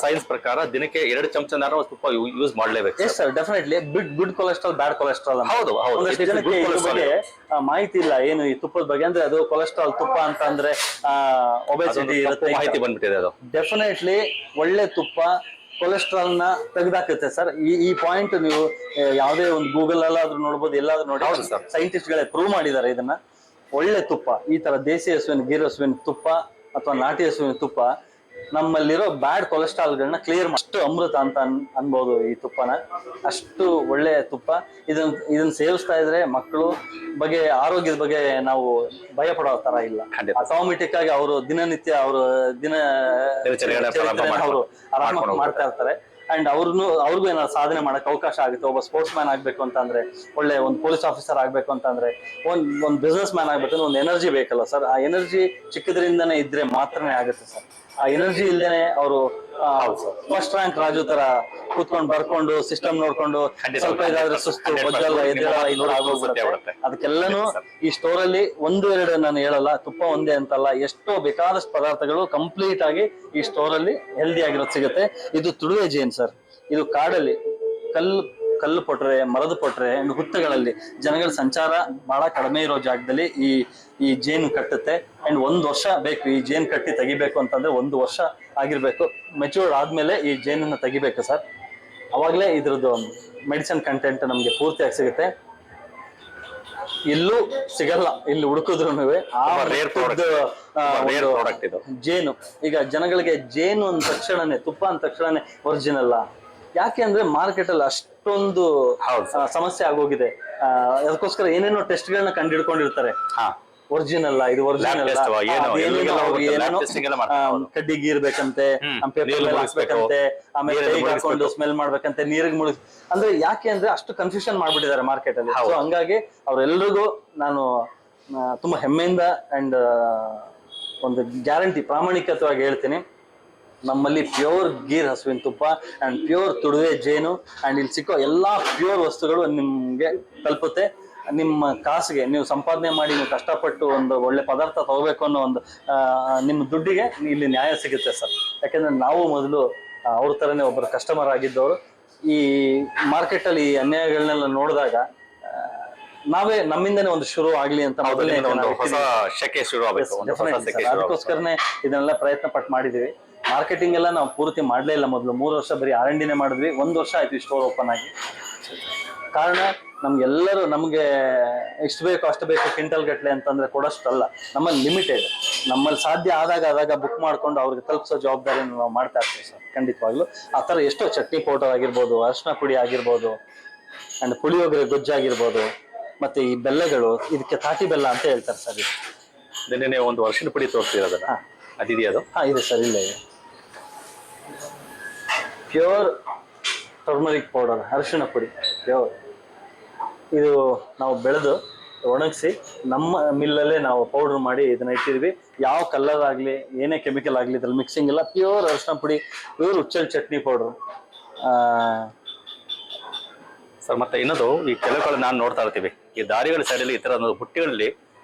ಸೈನ್ಸ್ ಪ್ರಕಾರ ದಿನಕ್ಕೆ 2 ಚಮಚ ತುಪ್ಪ ಯೂಸ್ ಮಾಡಲೇಬೇಕು. Yes sir, definitely. Good cholesterol, bad cholesterol ಅಂತ. ಒಂದಷ್ಟು ಜನಕ್ಕೆ ಇದ್ರ ಬಗ್ಗೆ ಮಾಹಿತಿ ಇಲ್ಲ, ಏನು ಈ ತುಪ್ಪದ ಬಗ್ಗೆ. ಅಂದ್ರೆ ಅದು ಕೊಲೆಸ್ಟ್ರಾಲ್ ತುಪ್ಪ ಅಂತ ಅಂದ್ರೆ ಒಬೆಸಿಟಿ ಇರುತ್ತೆ, ಮಾಹಿತಿ ಬಂದ್ಬಿಟ್ಟಿದೆ. ಅದು ಡೆಫಿನೆಟ್ಲಿ ಒಳ್ಳೆ ತುಪ್ಪ ಕೊಲೆಸ್ಟ್ರಾಲ್ ನ ತೆಗೆದಾಕುತ್ತೆ ಸರ್. ಈ ಪಾಯಿಂಟ್ ನೀವು ಯಾವುದೇ ಒಂದು ಗೂಗಲ್ ಅಲ್ಲಾದ್ರೂ ನೋಡ್ಬೋದು, ಎಲ್ಲಾದ್ರೂ ನೋಡಿ. ಸೈಂಟಿಸ್ಟ್ ಗಳೇ ಪ್ರೂವ್ ಮಾಡಿದ್ದಾರೆ ಇದನ್ನ. ಒಳ್ಳೆ ತುಪ್ಪ, ಈ ತರ ದೇಸಿ ಹಸುವಿನ, ಗೀರ್ ಹಸುವಿನ ತುಪ್ಪ ಅಥವಾ ನಾಟಿ ಹಸುವಿನ ತುಪ್ಪ ನಮ್ಮಲ್ಲಿರೋ ಬ್ಯಾಡ್ ಕೊಲೆಸ್ಟ್ರಾಲ್ಗಳನ್ನ ಕ್ಲಿಯರ್ ಅಷ್ಟು ಅಮೃತ ಅಂತ ಅನ್ಬೋದು ಈ ತುಪ್ಪನ. ಅಷ್ಟು ಒಳ್ಳೆ ತುಪ್ಪ. ಇದನ್ನ ಸೇವಿಸ್ತಾ ಇದ್ರೆ ಮಕ್ಕಳು ಬಗ್ಗೆ, ಆರೋಗ್ಯದ ಬಗ್ಗೆ ನಾವು ಭಯ ಪಡೋ ತರ ಇಲ್ಲ. ಆಟೋಮೆಟಿಕ್ ಆಗಿ ಅವರು ದಿನನಿತ್ಯ ಅವರು ಅವರು ಆರಾಮಾಗಿ ಮಾಡ್ತಾ ಇರ್ತಾರೆ. ಅಂಡ್ ಅವ್ರಿಗೂ ಏನಾದ್ರು ಸಾಧನೆ ಮಾಡಕ್ ಅವಕಾಶ ಆಗುತ್ತೆ. ಒಬ್ಬ ಸ್ಪೋರ್ಟ್ಸ್ ಮ್ಯಾನ್ ಆಗ್ಬೇಕು ಅಂತಂದ್ರೆ, ಒಳ್ಳೆ ಒಂದು ಪೊಲೀಸ್ ಆಫೀಸರ್ ಆಗ್ಬೇಕು ಅಂತಂದ್ರೆ, ಒಂದು ಬಿಸ್ನೆಸ್ ಮ್ಯಾನ್ ಆಗ್ಬೇಕಂದ್ರೆ ಒಂದು ಎನರ್ಜಿ ಬೇಕಲ್ಲ ಸರ್. ಆ ಎನರ್ಜಿ ಚಿಕ್ಕದ್ರಿಂದನೇ ಇದ್ರೆ ಮಾತ್ರನೇ ಆಗುತ್ತೆ ಸರ್. ಆ ಎನರ್ಜಿ ಇಲ್ದೇನೆ ಅವರು ಫಸ್ಟ್ ರ್ಯಾಂಕ್ ರಾಜು ತರ ಕೂತ್ಕೊಂಡು ಬರ್ಕೊಂಡು ಸಿಸ್ಟಮ್ ನೋಡ್ಕೊಂಡು ಸ್ವಲ್ಪ ಇದಾದ್ರೆ ಸುಸ್ತು, ಬೊಜ್ಜಲ್ಲ, ಎದ್ದೇಳಲ್ಲ, ಆಗೋಗ್ಬಿಡುತ್ತೆ. ಅದಕ್ಕೆಲ್ಲಾನು ಈ ಸ್ಟೋರ್ ಅಲ್ಲಿ 1-2 ನಾನು ಹೇಳಲ್ಲ, ತುಪ್ಪ ಒಂದೇ ಅಂತಲ್ಲ, ಎಷ್ಟೋ ಬೇಕಾದಷ್ಟು ಪದಾರ್ಥಗಳು ಕಂಪ್ಲೀಟ್ ಆಗಿ ಈ ಸ್ಟೋರ್ ಅಲ್ಲಿ ಹೆಲ್ದಿ ಆಗಿರೋದು ಸಿಗುತ್ತೆ. ಇದು ತುಳುವೆ ಜೇನ್ ಸರ್. ಇದು ಕಾಡಲ್ಲಿ ಕಲ್ಲು ಪೊಟ್ರೆ, ಮರದ ಪೊಟ್ರೆ, ಹುತ್ತಗಳಲ್ಲಿ ಜನಗಳ ಸಂಚಾರ ಬಹಳ ಕಡಿಮೆ ಇರೋ ಜಾಗದಲ್ಲಿ ಈ ಜೇನು ಕಟ್ಟುತ್ತೆ. ಅಂಡ್ 1 ವರ್ಷ ಬೇಕು ಈ ಜೇನು ಕಟ್ಟಿ ತೆಗಿಬೇಕು ಅಂತಂದ್ರೆ. 1 ವರ್ಷ ಆಗಿರ್ಬೇಕು. ಮೆಚೂರ್ಡ್ ಆದ್ಮೇಲೆ ಈ ಜೇನನ್ನ ತೆಗಿಬೇಕು ಸರ್. ಅವಾಗ್ಲೇ ಇದ್ರದ್ದು ಮೆಡಿಸಿನ್ ಕಂಟೆಂಟ್ ನಮ್ಗೆ ಪೂರ್ತಿಯಾಗಿ ಸಿಗುತ್ತೆ. ಇಲ್ಲೂ ಸಿಗಲ್ಲ, ಇಲ್ಲಿ ಹುಡುಕಿದ್ರು ಜೇನು. ಈಗ ಜನಗಳಿಗೆ ಜೇನು ಅಂದ ತಕ್ಷಣನೇ, ತುಪ್ಪ ಅಂದ ತಕ್ಷಣನೇ ಒರಿಜಿನಲ್. ಯಾಕೆ ಅಂದ್ರೆ ಮಾರ್ಕೆಟ್ ಅಲ್ಲಿ ಅಷ್ಟೊಂದು ಸಮಸ್ಯೆ ಆಗೋಗಿದೆ. ಅದಕ್ಕೋಸ್ಕರ ಏನೇನೋ ಟೆಸ್ಟ್ ಗಳನ್ನ ಕಂಡಿಡ್ಕೊಂಡಿರ್ತಾರೆ. ಒರಿಜಿನಲ್ ಇದು ಒರಿಜಿನಲ್ ಕಡ್ಡಿ ಗೀರ್ಬೇಕಂತೆ, ಹಾಕ್ಬೇಕಂತೆ, ಆಮೇಲೆ ಹಾಕೊಂಡು ಸ್ಮೆಲ್ ಮಾಡ್ಬೇಕಂತೆ, ನೀರಿಗೆ ಮುಳುಗ್ ಅಂದ್ರೆ ಯಾಕೆ ಅಂದ್ರೆ ಅಷ್ಟು ಕನ್ಫ್ಯೂಷನ್ ಮಾಡ್ಬಿಟ್ಟಿದ್ದಾರೆ ಮಾರ್ಕೆಟ್ ಅಲ್ಲಿ. ಸೊ ಹಂಗಾಗಿ ಅವ್ರೆಲ್ರಿಗೂ ನಾನು ತುಂಬಾ ಹೆಮ್ಮೆಯಿಂದ ಅಂಡ್ ಒಂದು ಗ್ಯಾರಂಟಿ, ಪ್ರಾಮಾಣಿಕವಾಗಿ ಹೇಳ್ತೀನಿ, ನಮ್ಮಲ್ಲಿ ಪ್ಯೂರ್ ಗೀರ್ ಹಸುವಿನ ತುಪ್ಪ ಅಂಡ್ ಪ್ಯೂರ್ ತುಳುವೆ ಜೇನು ಅಂಡ್ ಇಲ್ಲಿ ಸಿಕ್ಕೋ ಎಲ್ಲಾ ಪ್ಯೂರ್ ವಸ್ತುಗಳು ನಿಮ್ಗೆ ತಲುಪುತ್ತೆ. ನಿಮ್ಮ ಕಾಸಿಗೆ ನೀವು ಸಂಪಾದನೆ ಮಾಡಿ, ನೀವು ಕಷ್ಟಪಟ್ಟು ಒಂದು ಒಳ್ಳೆ ಪದಾರ್ಥ ತಗೋಬೇಕು ಅನ್ನೋ ಒಂದು ನಿಮ್ಮ ದುಡ್ಡಿಗೆ ಇಲ್ಲಿ ನ್ಯಾಯ ಸಿಗುತ್ತೆ ಸರ್. ಯಾಕಂದ್ರೆ ನಾವು ಮೊದಲು ಅವ್ರ ತರನೇ ಒಬ್ಬರು ಕಸ್ಟಮರ್ ಆಗಿದ್ದವರು. ಈ ಮಾರ್ಕೆಟ್ ಅಲ್ಲಿ ಈ ಅನ್ಯಾಯಗಳನ್ನೆಲ್ಲ ನೋಡಿದಾಗ ನಮ್ಮಿಂದನೇ ಒಂದು ಶುರು ಆಗ್ಲಿ ಅಂತ ಹೊಸ ಶಕೆ ಶುರು ಆಗಬೇಕು. ಅದಕ್ಕೋಸ್ಕರನೇ ಇದನ್ನೆಲ್ಲ ಪ್ರಯತ್ನ ಪಟ್ಟು ಮಾಡಿದೀವಿ. ಮಾರ್ಕೆಟಿಂಗ್ ಎಲ್ಲ ನಾವು ಪೂರ್ತಿ ಮಾಡಲೇ ಇಲ್ಲ. ಮೊದಲು 3 ವರ್ಷ ಬರೀ R&Dನೇ ಮಾಡಿದ್ವಿ. 1 ವರ್ಷ ಆಯ್ತು ಸ್ಟೋರ್ ಓಪನ್ ಆಗಿ. ಕಾರಣ ನಮ್ಗೆಲ್ಲರೂ ನಮಗೆ ಇಷ್ಟು ಬೇಕು ಅಷ್ಟು ಬೇಕು ಕ್ವಿಂಟಲ್ ಗಟ್ಟಲೆ ಅಂತಂದ್ರೆ ಕೊಡೋಷ್ಟಲ್ಲ. ನಮ್ಮಲ್ಲಿ ಲಿಮಿಟೆಡ್, ನಮ್ಮಲ್ಲಿ ಸಾಧ್ಯ ಆದಾಗ ಬುಕ್ ಮಾಡ್ಕೊಂಡು ಅವ್ರಿಗೆ ತಲುಪಿಸೋ ಜವಾಬ್ದಾರಿಯನ್ನು ನಾವು ಮಾಡ್ತಾ ಇರ್ತೀವಿ ಸರ್. ಖಂಡಿತವಾಗ್ಲು ಆ ಥರ ಎಷ್ಟೋ ಚಟ್ನಿ ಪೌಡರ್ ಆಗಿರ್ಬೋದು, ಅರಿಶಿನ ಪುಡಿ ಆಗಿರ್ಬೋದು, ಅಂಡ್ ಪುಳಿಯೋಗರೆ ಗೊಜ್ಜಾಗಿರ್ಬೋದು, ಮತ್ತೆ ಈ ಬೆಲ್ಲಗಳು, ಇದಕ್ಕೆ ತಾಟಿ ಬೆಲ್ಲ ಅಂತ ಹೇಳ್ತಾರೆ ಸರ್. ಇದು ನಿನ್ನೆ ಒಂದು ಅರಿಶಿನ ಪುಡಿ ತೋರಿಸ್ತಿರೋದನ್ನ, ಅದಿದೆಯಾ ಅದು? ಇದೆ ಸರ್, ಇಲ್ಲ ಇದೆ. ಪ್ಯೂರ್ ಟರ್ಮರಿಕ್ ಪೌಡರ್, ಅರಿಶಿನ ಪುಡಿ ಪ್ಯೂರ್. ಇದು ನಾವು ಬೆಳೆದು ಒಣಗಿಸಿ ನಮ್ಮ ಮಿಲ್ಲಲ್ಲೇ ನಾವು ಪೌಡರ್ ಮಾಡಿ ಇದನ್ನ ಇಟ್ಟಿದ್ವಿ. ಯಾವ ಕಲರ್ ಆಗಲಿ ಏನೇ ಕೆಮಿಕಲ್ ಆಗಲಿ ಇದ್ರಲ್ಲಿ ಮಿಕ್ಸಿಂಗ್ ಇಲ್ಲ. ಪ್ಯೂರ್ ಅರಿಶಿನ ಪುಡಿ, pure Uchil chutney powder sir. ಮತ್ತೆ ಇನ್ನೊಂದು, ಈ ಕೆಲವು ಕಡೆ ನಾನು ನೋಡ್ತಾ ಇರ್ತೀವಿ, ಈ ದಾರಿಗಳ ಸೈಡಲ್ಲಿ ಈ ತರ ಬುಟ್ಟಿಗಳಲ್ಲಿ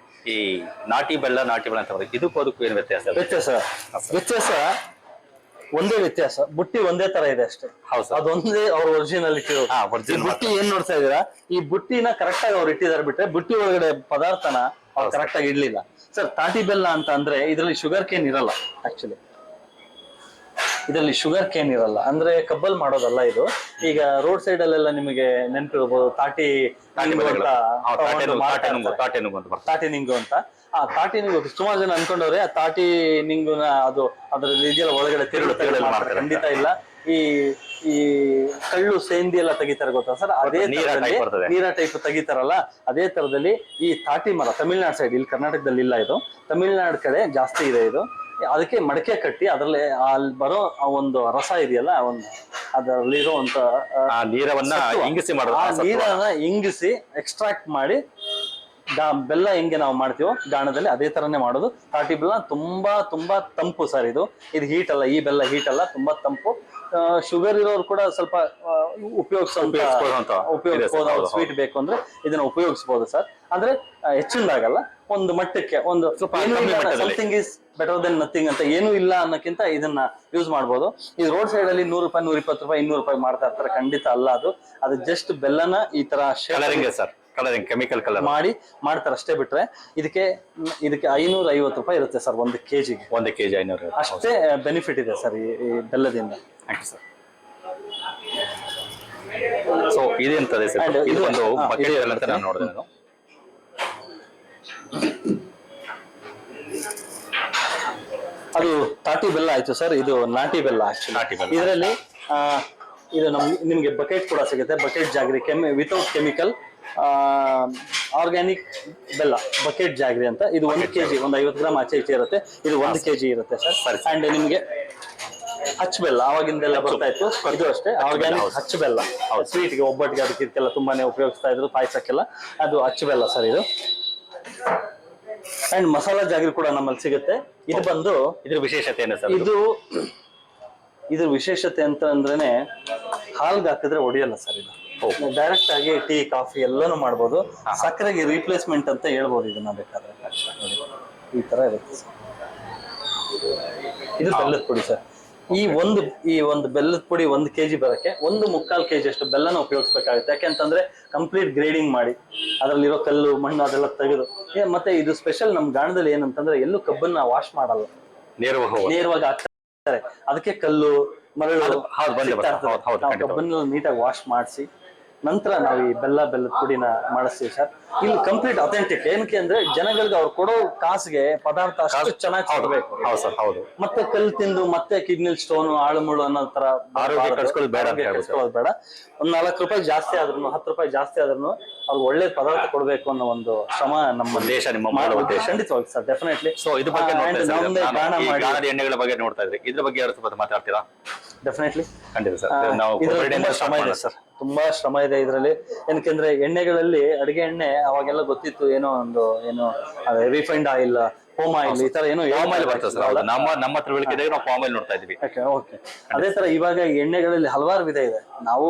ಈ ನಾಟಿ ಬೆಲ್ಲ ಅಂತ ಬರುತ್ತೆ. ಇದಕ್ಕೂ ಅದಕ್ಕೂ ಏನು ವ್ಯತ್ಯಾಸ ಒಂದೇ ವ್ಯತ್ಯಾಸ, ಬುಟ್ಟಿ ಒಂದೇ ತರ ಇದೆ ಅಷ್ಟೇ. ಹೌದು, ಅದೊಂದೇ ಅವ್ರ ಒರಿಜಿನಾಲಿಟಿ. ಬುಟ್ಟಿ ಏನ್ ನೋಡ್ತಾ ಇದೀರಾ, ಈ ಬುಟ್ಟಿನ ಕರೆಕ್ಟ್ ಆಗಿ ಅವ್ರು ಇಟ್ಟಿದ್ದಾರೆ ಬಿಟ್ರೆ ಬುಟ್ಟಿ ಒಳಗಡೆ ಪದಾರ್ಥನ ಅವ್ರು ಕರೆಕ್ಟ್ ಆಗಿ ಇಡ್ಲಿಲ್ಲ ಸರ್. ತಾಟಿ ಬೆಲ್ಲ ಅಂತ ಅಂದ್ರೆ ಇದರಲ್ಲಿ ಶುಗರ್ ಕೇನ್ ಇರಲ್ಲ. ಆಕ್ಚುಲಿ ಇದರಲ್ಲಿ ಶುಗರ್ ಕೇನ್ ಇರಲ್ಲ, ಅಂದ್ರೆ ಕಬ್ಬಲ್ ಮಾಡೋದಲ್ಲ ಇದು. ಈಗ ರೋಡ್ ಸೈಡ್ ಅಲ್ಲೆಲ್ಲ ನಿಮಗೆ ನೆನಪಿರ್ಬೋದು, ತಾಟಿ ನಿಂಗು ಅಂತ. ಆ ತಾಟಿ ನಿಂಗು ಸುಮಾರು ಜನ ಅನ್ಕೊಂಡವ್ರೆ ಆ ತಾಟಿ ನಿಂಗುನ ಅದು ಅದ್ರ ಇದೆಲ್ಲ ಒಳಗಡೆ ತಿರುಳು. ಖಂಡಿತ ಇಲ್ಲ. ಈ ಕಳ್ಳು ಸೇಂದಿ ಎಲ್ಲ ತೆಗಿತಾರೆ ಗೊತ್ತಾ ಸರ್, ಅದೇ ನೀರ ಟೈಪ್ ತೆಗಿತಾರಲ್ಲ, ಅದೇ ತರದಲ್ಲಿ ಈ ತಾಟಿ ಮರ ತಮಿಳ್ನಾಡು ಸೈಡ್, ಇಲ್ಲಿ ಕರ್ನಾಟಕದಲ್ಲಿ ಇಲ್ಲ ಇದು, ತಮಿಳ್ನಾಡು ಕಡೆ ಜಾಸ್ತಿ ಇದೆ ಇದು. ಅದಕ್ಕೆ ಮಡಕೆ ಕಟ್ಟಿ ಅದರಲ್ಲಿ ಅಲ್ಲಿ ಬರೋ ಆ ಒಂದು ರಸ ಇದೆಯಲ್ಲ, ಒಂದು ಅದರಲ್ಲಿರುವಂತ ನೀರನ್ನ ಇಂಗಿಸಿ ಎಕ್ಸ್ಟ್ರಾಕ್ಟ್ ಮಾಡಿ ಬೆಲ್ಲ ಹೆಂಗೆ ನಾವು ಮಾಡ್ತೀವೋ ಗಾಣದಲ್ಲಿ ಅದೇ ತರನೇ ಮಾಡೋದು. ತಾಟಿ ಬೆಲ್ಲ ತುಂಬಾ ತುಂಬಾ ತಂಪು ಸರ್. ಇದು ಹೀಟ್ ಅಲ್ಲ, ಈ ಬೆಲ್ಲ ಹೀಟ್ ಅಲ್ಲ, ತುಂಬಾ ತಂಪು. ಶುಗರ್ ಇರೋರು ಕೂಡ ಸ್ವಲ್ಪ ಉಪಯೋಗಿಸಬಹುದು. ಸ್ವೀಟ್ ಬೇಕು ಅಂದ್ರೆ ಇದನ್ನ ಉಪಯೋಗಿಸಬಹುದು ಸರ್. ಅಂದ್ರೆ ಹೆಚ್ಚಿಂದಾಗಲ್ಲ, ಒಂದು ಮಟ್ಟಕ್ಕೆ, ಒಂದು something is better than nothing ಅಂತ ಏನೂ ಇಲ್ಲ ಅನ್ನೋಕ್ಕಿಂತ ಇದನ್ನ ಯೂಸ್ ಮಾಡ್ಬೋದು. ಇದು ರೋಡ್ ಸೈಡ್ ಅಲ್ಲಿ 100 ರೂಪಾಯಿ, 120 ರೂಪಾಯಿ, 200 ರೂಪಾಯಿ ಮಾಡ್ತಾ ಇರ್ತಾರೆ. ಖಂಡಿತ ಅಲ್ಲ ಅದು ಜಸ್ಟ್ ಬೆಲ್ಲನ ಈ ತರ ಕೆಮಿಕಲ್ ಕಲರ್ ಮಾಡಿ ಮಾಡ್ತಾರೆ ಅಷ್ಟೇ. ಬಿಟ್ರೆ ಇದಕ್ಕೆ 550 ರೂಪಾಯಿ ಇರುತ್ತೆ ಸರ್ ಒಂದು ಕೆಜಿಗೆ. 1 kg 500 ಅಷ್ಟೇ ಬೆನಿಫಿಟ್ ಇದೆ ಸರ್ ಈ ಬೆಲ್ಲದಿಂದ. So ಇದೆಂತದೆ sir? ಇದು ಒಂದು ಬಕೆಟ್ ಬೆಲ್ಲ ಅಂತ ನಾನು ನೋಡಿದೆ. ಅದು ತಾಟಿ ಬೆಲ್ಲ ಆಯ್ತು ಸರ್. ಇದು ನಾಟಿ ಬೆಲ್ಲ. ಆಕ್ಚುಲಿ ಇದರಲ್ಲಿ ಇದು ನಿಮ್ಗೆ ಬಕೆಟ್ ಕೂಡ ಸಿಗುತ್ತೆ. Bucket jaggery without chemical organic ಬೆಲ್ಲ, ಬಕೆಟ್ ಜಾಗ್ರಿ ಅಂತ. ಇದು 1 kg, ಒಂದು 50 ಗ್ರಾಮ್ ಆಚೆ ಈಚೆ ಇರುತ್ತೆ. ಇದು 1 kg ಇರುತ್ತೆ ಸರ್. ಅಂಡ್ ನಿಮ್ಗೆ ಹಚ್ಚ ಬೆಲ್ಲ ಆವಾಗಿಂದೆಲ್ಲ ಬರ್ತಾ ಇತ್ತು, ಇದು ಅಷ್ಟೇ ಆರ್ಗ್ಯಾನಿಕ್ ಹಚ್ಚ ಬೆಲ್ಲ. ಸ್ವೀಟ್ಗೆ, ಒಬ್ಬಟ್ಟಿಗೆ, ಅದಕ್ಕೆಲ್ಲ ತುಂಬಾನೇ ಉಪಯೋಗಿಸ್ತಾ ಇದ್ರು, ಪಾಯಸಕ್ಕೆಲ್ಲ. ಅದು ಹಚ್ಚ ಬೆಲ್ಲ ಸರ್ ಇದು. ಅಂಡ್ ಮಸಾಲಾ ಜಾಗ್ರಿ ಕೂಡ ನಮ್ಮಲ್ಲಿ ಸಿಗುತ್ತೆ. ಇದು ಬಂದು ಇದ್ರ ವಿಶೇಷತೆ ಏನು ಸರ್? ಇದ್ರ ವಿಶೇಷತೆ ಅಂತ ಅಂದ್ರೇನೆ ಹಾಲ್ಗೆ ಹಾಕಿದ್ರೆ ಒಡೆಯಲ್ಲ ಸರ್. ಇದು ಡೈರೆಕ್ಟ್ ಆಗಿ ಟೀ, ಕಾಫಿ ಎಲ್ಲಾನು ಮಾಡ್ಬೋದು. ಸಕ್ಕರೆಗೆ ರೀಪ್ಲೇಸ್ಮೆಂಟ್ ಅಂತ ಹೇಳ್ಬೋದು ಇದನ್ನ ಬೇಕಾದ್ರೆ. ಈ ತರ ಇರುತ್ತೆ ಸರ್. ಇದು ಬೆಲ್ಲದ ಪುಡಿ ಸರ್. ಈ ಒಂದು ಬೆಲ್ಲದ ಪುಡಿ 1 kg ಬರಕ್ಕೆ 1.25 kg ಅಷ್ಟು ಬೆಲ್ಲನ ಉಪಯೋಗಿಸ್ಬೇಕಾಗುತ್ತೆ. ಯಾಕೆಂತಂದ್ರೆ ಕಂಪ್ಲೀಟ್ ಗ್ರೇಡಿಂಗ್ ಮಾಡಿ ಅದರಲ್ಲಿರೋ ಕಲ್ಲು, ಮಣ್ಣು ಅದೆಲ್ಲ ತೆಗೆದು. ಮತ್ತೆ ಇದು ಸ್ಪೆಷಲ್ ನಮ್ ಗಾಣದಲ್ಲಿ ಏನಂತಂದ್ರೆ ಎಲ್ಲೂ ಕಬ್ಬನ್ನ ವಾಶ್ ಮಾಡಲ್ಲ, ನೇರವಾಗಿ ಹಾಕ್ತಾರೆ. ಅದಕ್ಕೆ ಕಲ್ಲು, ಮರಳು ಕಬ್ಬನ್ನ ನೀಟಾಗಿ ವಾಶ್ ಮಾಡಿಸಿ ನಂತರ ನಾವು ಈ ಬೆಲ್ಲದ ಪುಡಿನ ಮಾಡಿಸ್ತೀವಿ ಸರ್. ಇಲ್ಲಿ ಕಂಪ್ಲೀಟ್ ಅಥೆಂಟಿಕ್. ಏನಕ್ಕೆ ಅಂದ್ರೆ ಜನಗಳಿಗೆ ಅವ್ರು ಕೊಡೋ ಕಾಸಿಗೆ ಪದಾರ್ಥ ಅಷ್ಟು ಚೆನ್ನಾಗಿ ಕೊಡ್ಬೇಕು. ಹೌದು. ಮತ್ತೆ ಕಲ್ಲು ತಿಂದು ಮತ್ತೆ ಕಿಡ್ನಿ ಸ್ಟೋನ್, ಆಳುಮುಳು ಅನ್ನೋ ತರ ಬೇಡ. ಒಂದ್ 4 ರೂಪಾಯಿ ಜಾಸ್ತಿ ಆದ್ರೂ, 10 ರೂಪಾಯಿ ಜಾಸ್ತಿ ಆದ್ರೂ ಅವ್ರಿಗೆ ಒಳ್ಳೆ ಪದಾರ್ಥ ಕೊಡ್ಬೇಕು ಅನ್ನೋ ಒಂದು ಶ್ರಮ ನಮ್ಮ ದೇಶ, ಖಂಡಿತವಾಗಿ ಸರ್, ಡೆಫಿನೆಟ್ಲಿ. ಸೊ ಇದ್ರ ಬಗ್ಗೆ ಎಣ್ಣೆಗಳ ಬಗ್ಗೆ ನೋಡ್ತಾ ಇದ್ರಿ, ಇದ್ರ ಬಗ್ಗೆ ಮಾತಾಡ್ತೀರಾ? ಡೆಫಿನೆಟ್ಲಿ, ಖಂಡಿತ ಸರ್. ಶ್ರಮ ಇದೆ ಸರ್, ತುಂಬಾ ಶ್ರಮ ಇದೆ ಇದರಲ್ಲಿ. ಏನಕ್ಕೆ ಎಣ್ಣೆಗಳಲ್ಲಿ ಅಡಿಗೆ ಎಣ್ಣೆ ಅವಾಗೆಲ್ಲ ಗೊತ್ತಿತ್ತು, ಏನೋ ರಿಫೈಂಡ್ ಆಯಿಲ್, ಹೋಮ್ ಆಯಿಲ್, ಈ ತರ ಏನೋ ಬರ್ತದೆ ಸರ್. ನಮ್ಮ ತಿಳುವಳಿಕೆ ನಾವು ಪಾಮ್ ಆಯಿಲ್ ನೋಡ್ತಾ ಇದ್ವಿ. ಓಕೆ. ಅದೇ ತರ ಇವಾಗ ಎಣ್ಣೆಗಳಲ್ಲಿ ಹಲವಾರು ವಿಧ ಇದೆ. ನಾವು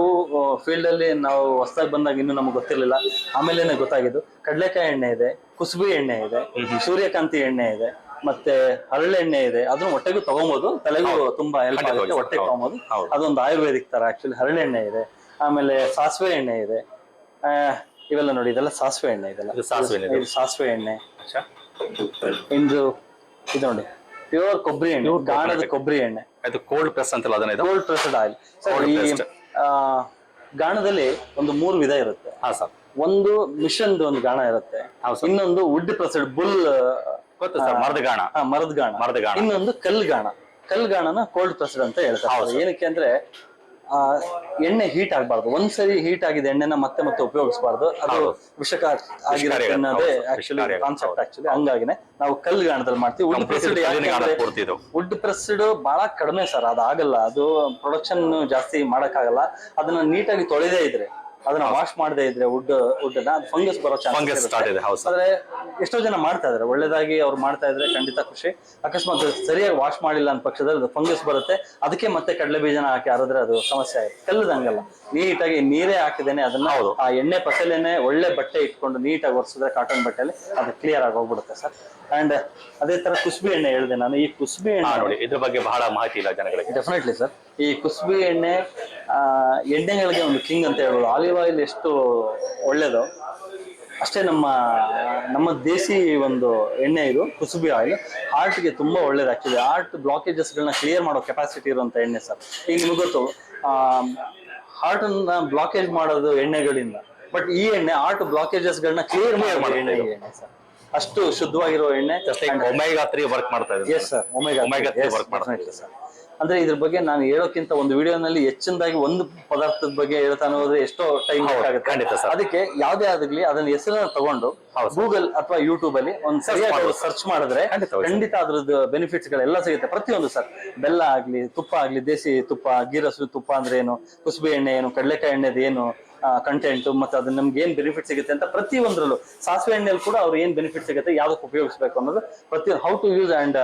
ಫೀಲ್ಡ್ ಅಲ್ಲಿ ನಾವು ಹೊಸದಾಗಿ ಬಂದಾಗ ಇನ್ನೂ ನಮ್ಗೆ ಗೊತ್ತಿರ್ಲಿಲ್ಲ, ಆಮೇಲೆ ಗೊತ್ತಾಗಿದ್ದು. ಕಡ್ಲೆಕಾಯಿ ಎಣ್ಣೆ ಇದೆ, ಕುಸುಬಿ ಎಣ್ಣೆ ಇದೆ, ಸೂರ್ಯಕಾಂತಿ ಎಣ್ಣೆ ಇದೆ, ಮತ್ತೆ ಹರಳೆಣ್ಣೆ ಇದೆ. ಅದನ್ನ ಹೊಟ್ಟೆಗೂ ತಗೊಬೋದು, ತಲೆಗೂ ತುಂಬಾ ಹೆಲ್ಪ್ ಆಗುತ್ತೆ, ಹೊಟ್ಟೆ ತಗೊಬೋದು. ಅದೊಂದು ಆಯುರ್ವೇದಿಕ್ ತರ ಆಕ್ಚುಲಿ. ಹರಳೆಣ್ಣೆ ಇದೆ, ಆಮೇಲೆ ಸಾಸಿವೆ ಎಣ್ಣೆ ಇದೆ. ಇವೆಲ್ಲ ನೋಡಿ, ಇದೆಲ್ಲ ಸಾಸಿವೆ ಎಣ್ಣೆ. ಇದು ಸಾಸಿವೆ ಎಣ್ಣೆ. ಇದು ನೋಡಿ ಪ್ಯೂರ್ ಕೊಬ್ಬರಿ ಎಣ್ಣೆ, ಗಾಣದ ಕೊಬ್ಬರಿ ಎಣ್ಣೆ. ಅದು ಕೋಲ್ಡ್ ಪ್ರೆಸ್ ಅಂತಲ್ಲ ಅದನ್ನ ಇದು? Cold pressed oil sir. Cold ಈ pressed. ಗಾಣದಲ್ಲಿ ಒಂದು 3 ವಿಧ ಇರುತ್ತೆ. ಹಾ ಸರ್. ಒಂದು ಮಿಷನ್ ಒಂದು ಗಾಣ ಇರುತ್ತೆ, ಇನ್ನೊಂದು ವುಡ್ ಪ್ರೆಸ್ಡ್ ಬುಲ್ ಗೊತ್ತು ಸರ್, ಮರದ ಗಾಣ. ಮರದ ಗಾಣ, ಇನ್ನೊಂದು ಕಲ್ ಗಾಣನ ಕೋಲ್ಡ್ ಪ್ರೆಸ್ಡ್ ಅಂತ ಹೇಳ್ತಾರೆ. ಏನಕ್ಕೆ ಅಂದ್ರೆ ಎಣ್ಣೆ ಹೀಟ್ ಆಗಬಾರ್ದು. ಒಂದ್ಸರಿ ಹೀಟ್ ಆಗಿದ ಎಣ್ಣೆನ ಮತ್ತೆ ಮತ್ತೆ ಉಪಯೋಗಿಸಬಾರ್ದು, ಅದು ವಿಷಕ ಆಗಿರುತ್ತೆ ಅನ್ನೋದೇ ಆಕ್ಚುಲಿ ಕಾನ್ಸೆಪ್ಟ್. ಆಕ್ಚುಲಿ ಹಂಗಾಗಿನೇ ನಾವು ಕಲ್ ಗಾಣದಲ್ಲಿ ಮಾಡ್ತೀವಿ. ವುಡ್ ಪ್ರೆಸ್ಡ್ ಬಹಳ ಕಡಿಮೆ ಸರ್, ಅದಾಗಲ್ಲ, ಅದು ಪ್ರೊಡಕ್ಷನ್ ಜಾಸ್ತಿ ಮಾಡಕ್ಕಾಗಲ್ಲ. ಅದನ್ನ ನೀಟಾಗಿ ತೊಳೆದೇ ಇದ್ರೆ, ಅದನ್ನ ವಾಶ್ ಮಾಡದೇ ಇದ್ರೆ ವುಡ್ ಅದು ಫಂಗಸ್ ಬರೋ ಚಾನ್ಸಸ್ ಇದೆ. ಆದ್ರೆ ಎಷ್ಟೋ ಜನ ಮಾಡ್ತಾ ಇದಾರೆ, ಒಳ್ಳೇದಾಗಿ ಅವ್ರು ಮಾಡ್ತಾ ಇದ್ರೆ ಖಂಡಿತ ಖುಷಿ. ಅಕಸ್ಮಾತ್ ಸರಿಯಾಗಿ ವಾಶ್ ಮಾಡಿಲ್ಲ ಅಂತ ಪಕ್ಷದಲ್ಲಿ ಅದು ಫಂಗಸ್ ಬರುತ್ತೆ, ಅದಕ್ಕೆ ಮತ್ತೆ ಕಡಲೆ ಬೀಜನ ಹಾಕಿ ಹರಿದ್ರೆ ಅದು ಸಮಸ್ಯೆ ಆಗುತ್ತೆ. ಕಲ್ಲದಂಗಲ್ಲ, ನೀಟಾಗಿ ನೀರೇ ಹಾಕಿದೇನೆ ಅದನ್ನ ಆ ಎಣ್ಣೆ ಪಸಲೇನೆ ಒಳ್ಳೆ ಬಟ್ಟೆ ಇಟ್ಕೊಂಡು ನೀಟಾಗಿ ಒರೆಸಿದ್ರೆ ಕಾಟನ್ ಬಟ್ಟೆಯಲ್ಲಿ ಅದು ಕ್ಲಿಯರ್ ಆಗಿ ಹೋಗ್ಬಿಡುತ್ತೆ ಸರ್. ಅಂಡ್ ಅದೇ ತರ ಕುಸುಬಿ ಎಣ್ಣೆ ಹೇಳಿದೆ ನಾನು. ಈ ಕುಸುಬಿ ಎಣ್ಣೆ ನೋಡಿ, ಇದ್ರ ಬಗ್ಗೆ ಬಹಳ ಮಾಹಿತಿ ಇಲ್ಲ ಜನಗಳಿಗೆ. Definitely sir. ಈ ಕುಸುಬಿ ಎಣ್ಣೆ ಎಣ್ಣೆಗಳಿಗೆ ಒಂದು ಕಿಂಗ್ ಅಂತ ಹೇಳ್ಬೋದು. ಆಲಿವ್ ಆಯಿಲ್ ಎಷ್ಟು ಒಳ್ಳೇದು ಅಷ್ಟೇ ನಮ್ಮ ದೇಸಿ ಒಂದು ಎಣ್ಣೆ ಇದು ಕುಸುಬಿ ಆಯಿಲ್. ಹಾರ್ಟ್ಗೆ ತುಂಬಾ ಒಳ್ಳೇದು. ಆಕ್ಚುಲಿ ಹಾರ್ಟ್ ಬ್ಲಾಕೇಜಸ್ಗಳನ್ನ ಕ್ಲಿಯರ್ ಮಾಡೋ ಕೆಪಾಸಿಟಿ ಇರುವಂತ ಎಣ್ಣೆ ಸರ್. ಈಗ ನಿಮ್ಗೆ ಗೊತ್ತು, ಹಾರ್ಟ್ ಅನ್ನ ಬ್ಲಾಕೇಜ್ ಮಾಡೋದು ಎಣ್ಣೆಗಳಿಂದ, ಬಟ್ ಈ ಎಣ್ಣೆ ಹಾರ್ಟ್ ಬ್ಲಾಕೇಜಸ್ ಗಳನ್ನ ಕ್ಲಿಯರ್ ಮಾಡೋ ಎಣ್ಣೆ ಸರ್. ಅಷ್ಟು ಶುದ್ಧವಾಗಿರೋ ಎಣ್ಣೆ. ಒಮೆಗಾ 3 ವರ್ಕ್ ಮಾಡ್ತಾ ಇದೆ. ಎಸ್ ಸರ್, ಒಮೆಗಾ 3 ವರ್ಕ್ ಮಾಡ್ತಾ ಇದೆ ಸರ್. ಅಂದ್ರೆ ಇದ್ರ ಬಗ್ಗೆ ನಾನು ಹೇಳೋಕ್ಕಿಂತ ಒಂದು ವಿಡಿಯೋನಲ್ಲಿ ಹೆಚ್ಚಿನದಾಗಿ ಒಂದು ಪದಾರ್ಥದ ಬಗ್ಗೆ ಹೇಳ್ತಾನೆ ಹೋದ್ರೆ ಎಷ್ಟೋ ಟೈಮ್ ಬೇಕಾಗುತ್ತೆ. ಅದಕ್ಕೆ ಯಾವ್ದೇ ಆದಾಗ್ಲಿ ಅದನ್ನ ಹೆಸರನ್ನ ತಗೊಂಡು ಗೂಗಲ್ ಅಥವಾ ಯೂಟ್ಯೂಬ್ ಅಲ್ಲಿ ಒಂದು ಸರಿಯಾಗಿ ಸರ್ಚ್ ಮಾಡಿದ್ರೆ ಖಂಡಿತ ಅದ್ರದ್ದು ಬೆನಿಫಿಟ್ಸ್ ಗಳೆಲ್ಲ ಸಿಗುತ್ತೆ. ಪ್ರತಿಯೊಂದು ಸರ್, ಬೆಲ್ಲ ಆಗ್ಲಿ, ತುಪ್ಪ ಆಗ್ಲಿ, ದೇಸಿ ತುಪ್ಪ, ಗೀರಸು ತುಪ್ಪ ಅಂದ್ರೆ ಏನು, ಕುಸುಬೆ ಎಣ್ಣೆ ಏನು, ಕಡಲೆಕಾಯಿ ಎಣ್ಣೆದು ಏನು ಕಂಟೆಂಟ್, ಮತ್ತೆ ಅದು ನಮ್ಗೆ ಏನ್ ಬೆನಿಫಿಟ್ ಸಿಗುತ್ತೆ ಅಂತ ಪ್ರತಿಯೊಂದ್ರಲ್ಲೂ, ಸಾಸಿವೆ ಎಣ್ಣೆಯಲ್ಲಿ ಕೂಡ ಅವ್ರು ಏನ್ ಬೆನಿಫಿಟ್ ಸಿಗುತ್ತೆ, ಯಾವ್ದಕ್ಕೆ ಉಪಯೋಗಿಸಬೇಕು ಅನ್ನೋದು ಪ್ರತಿಯೊಂದು, how to use and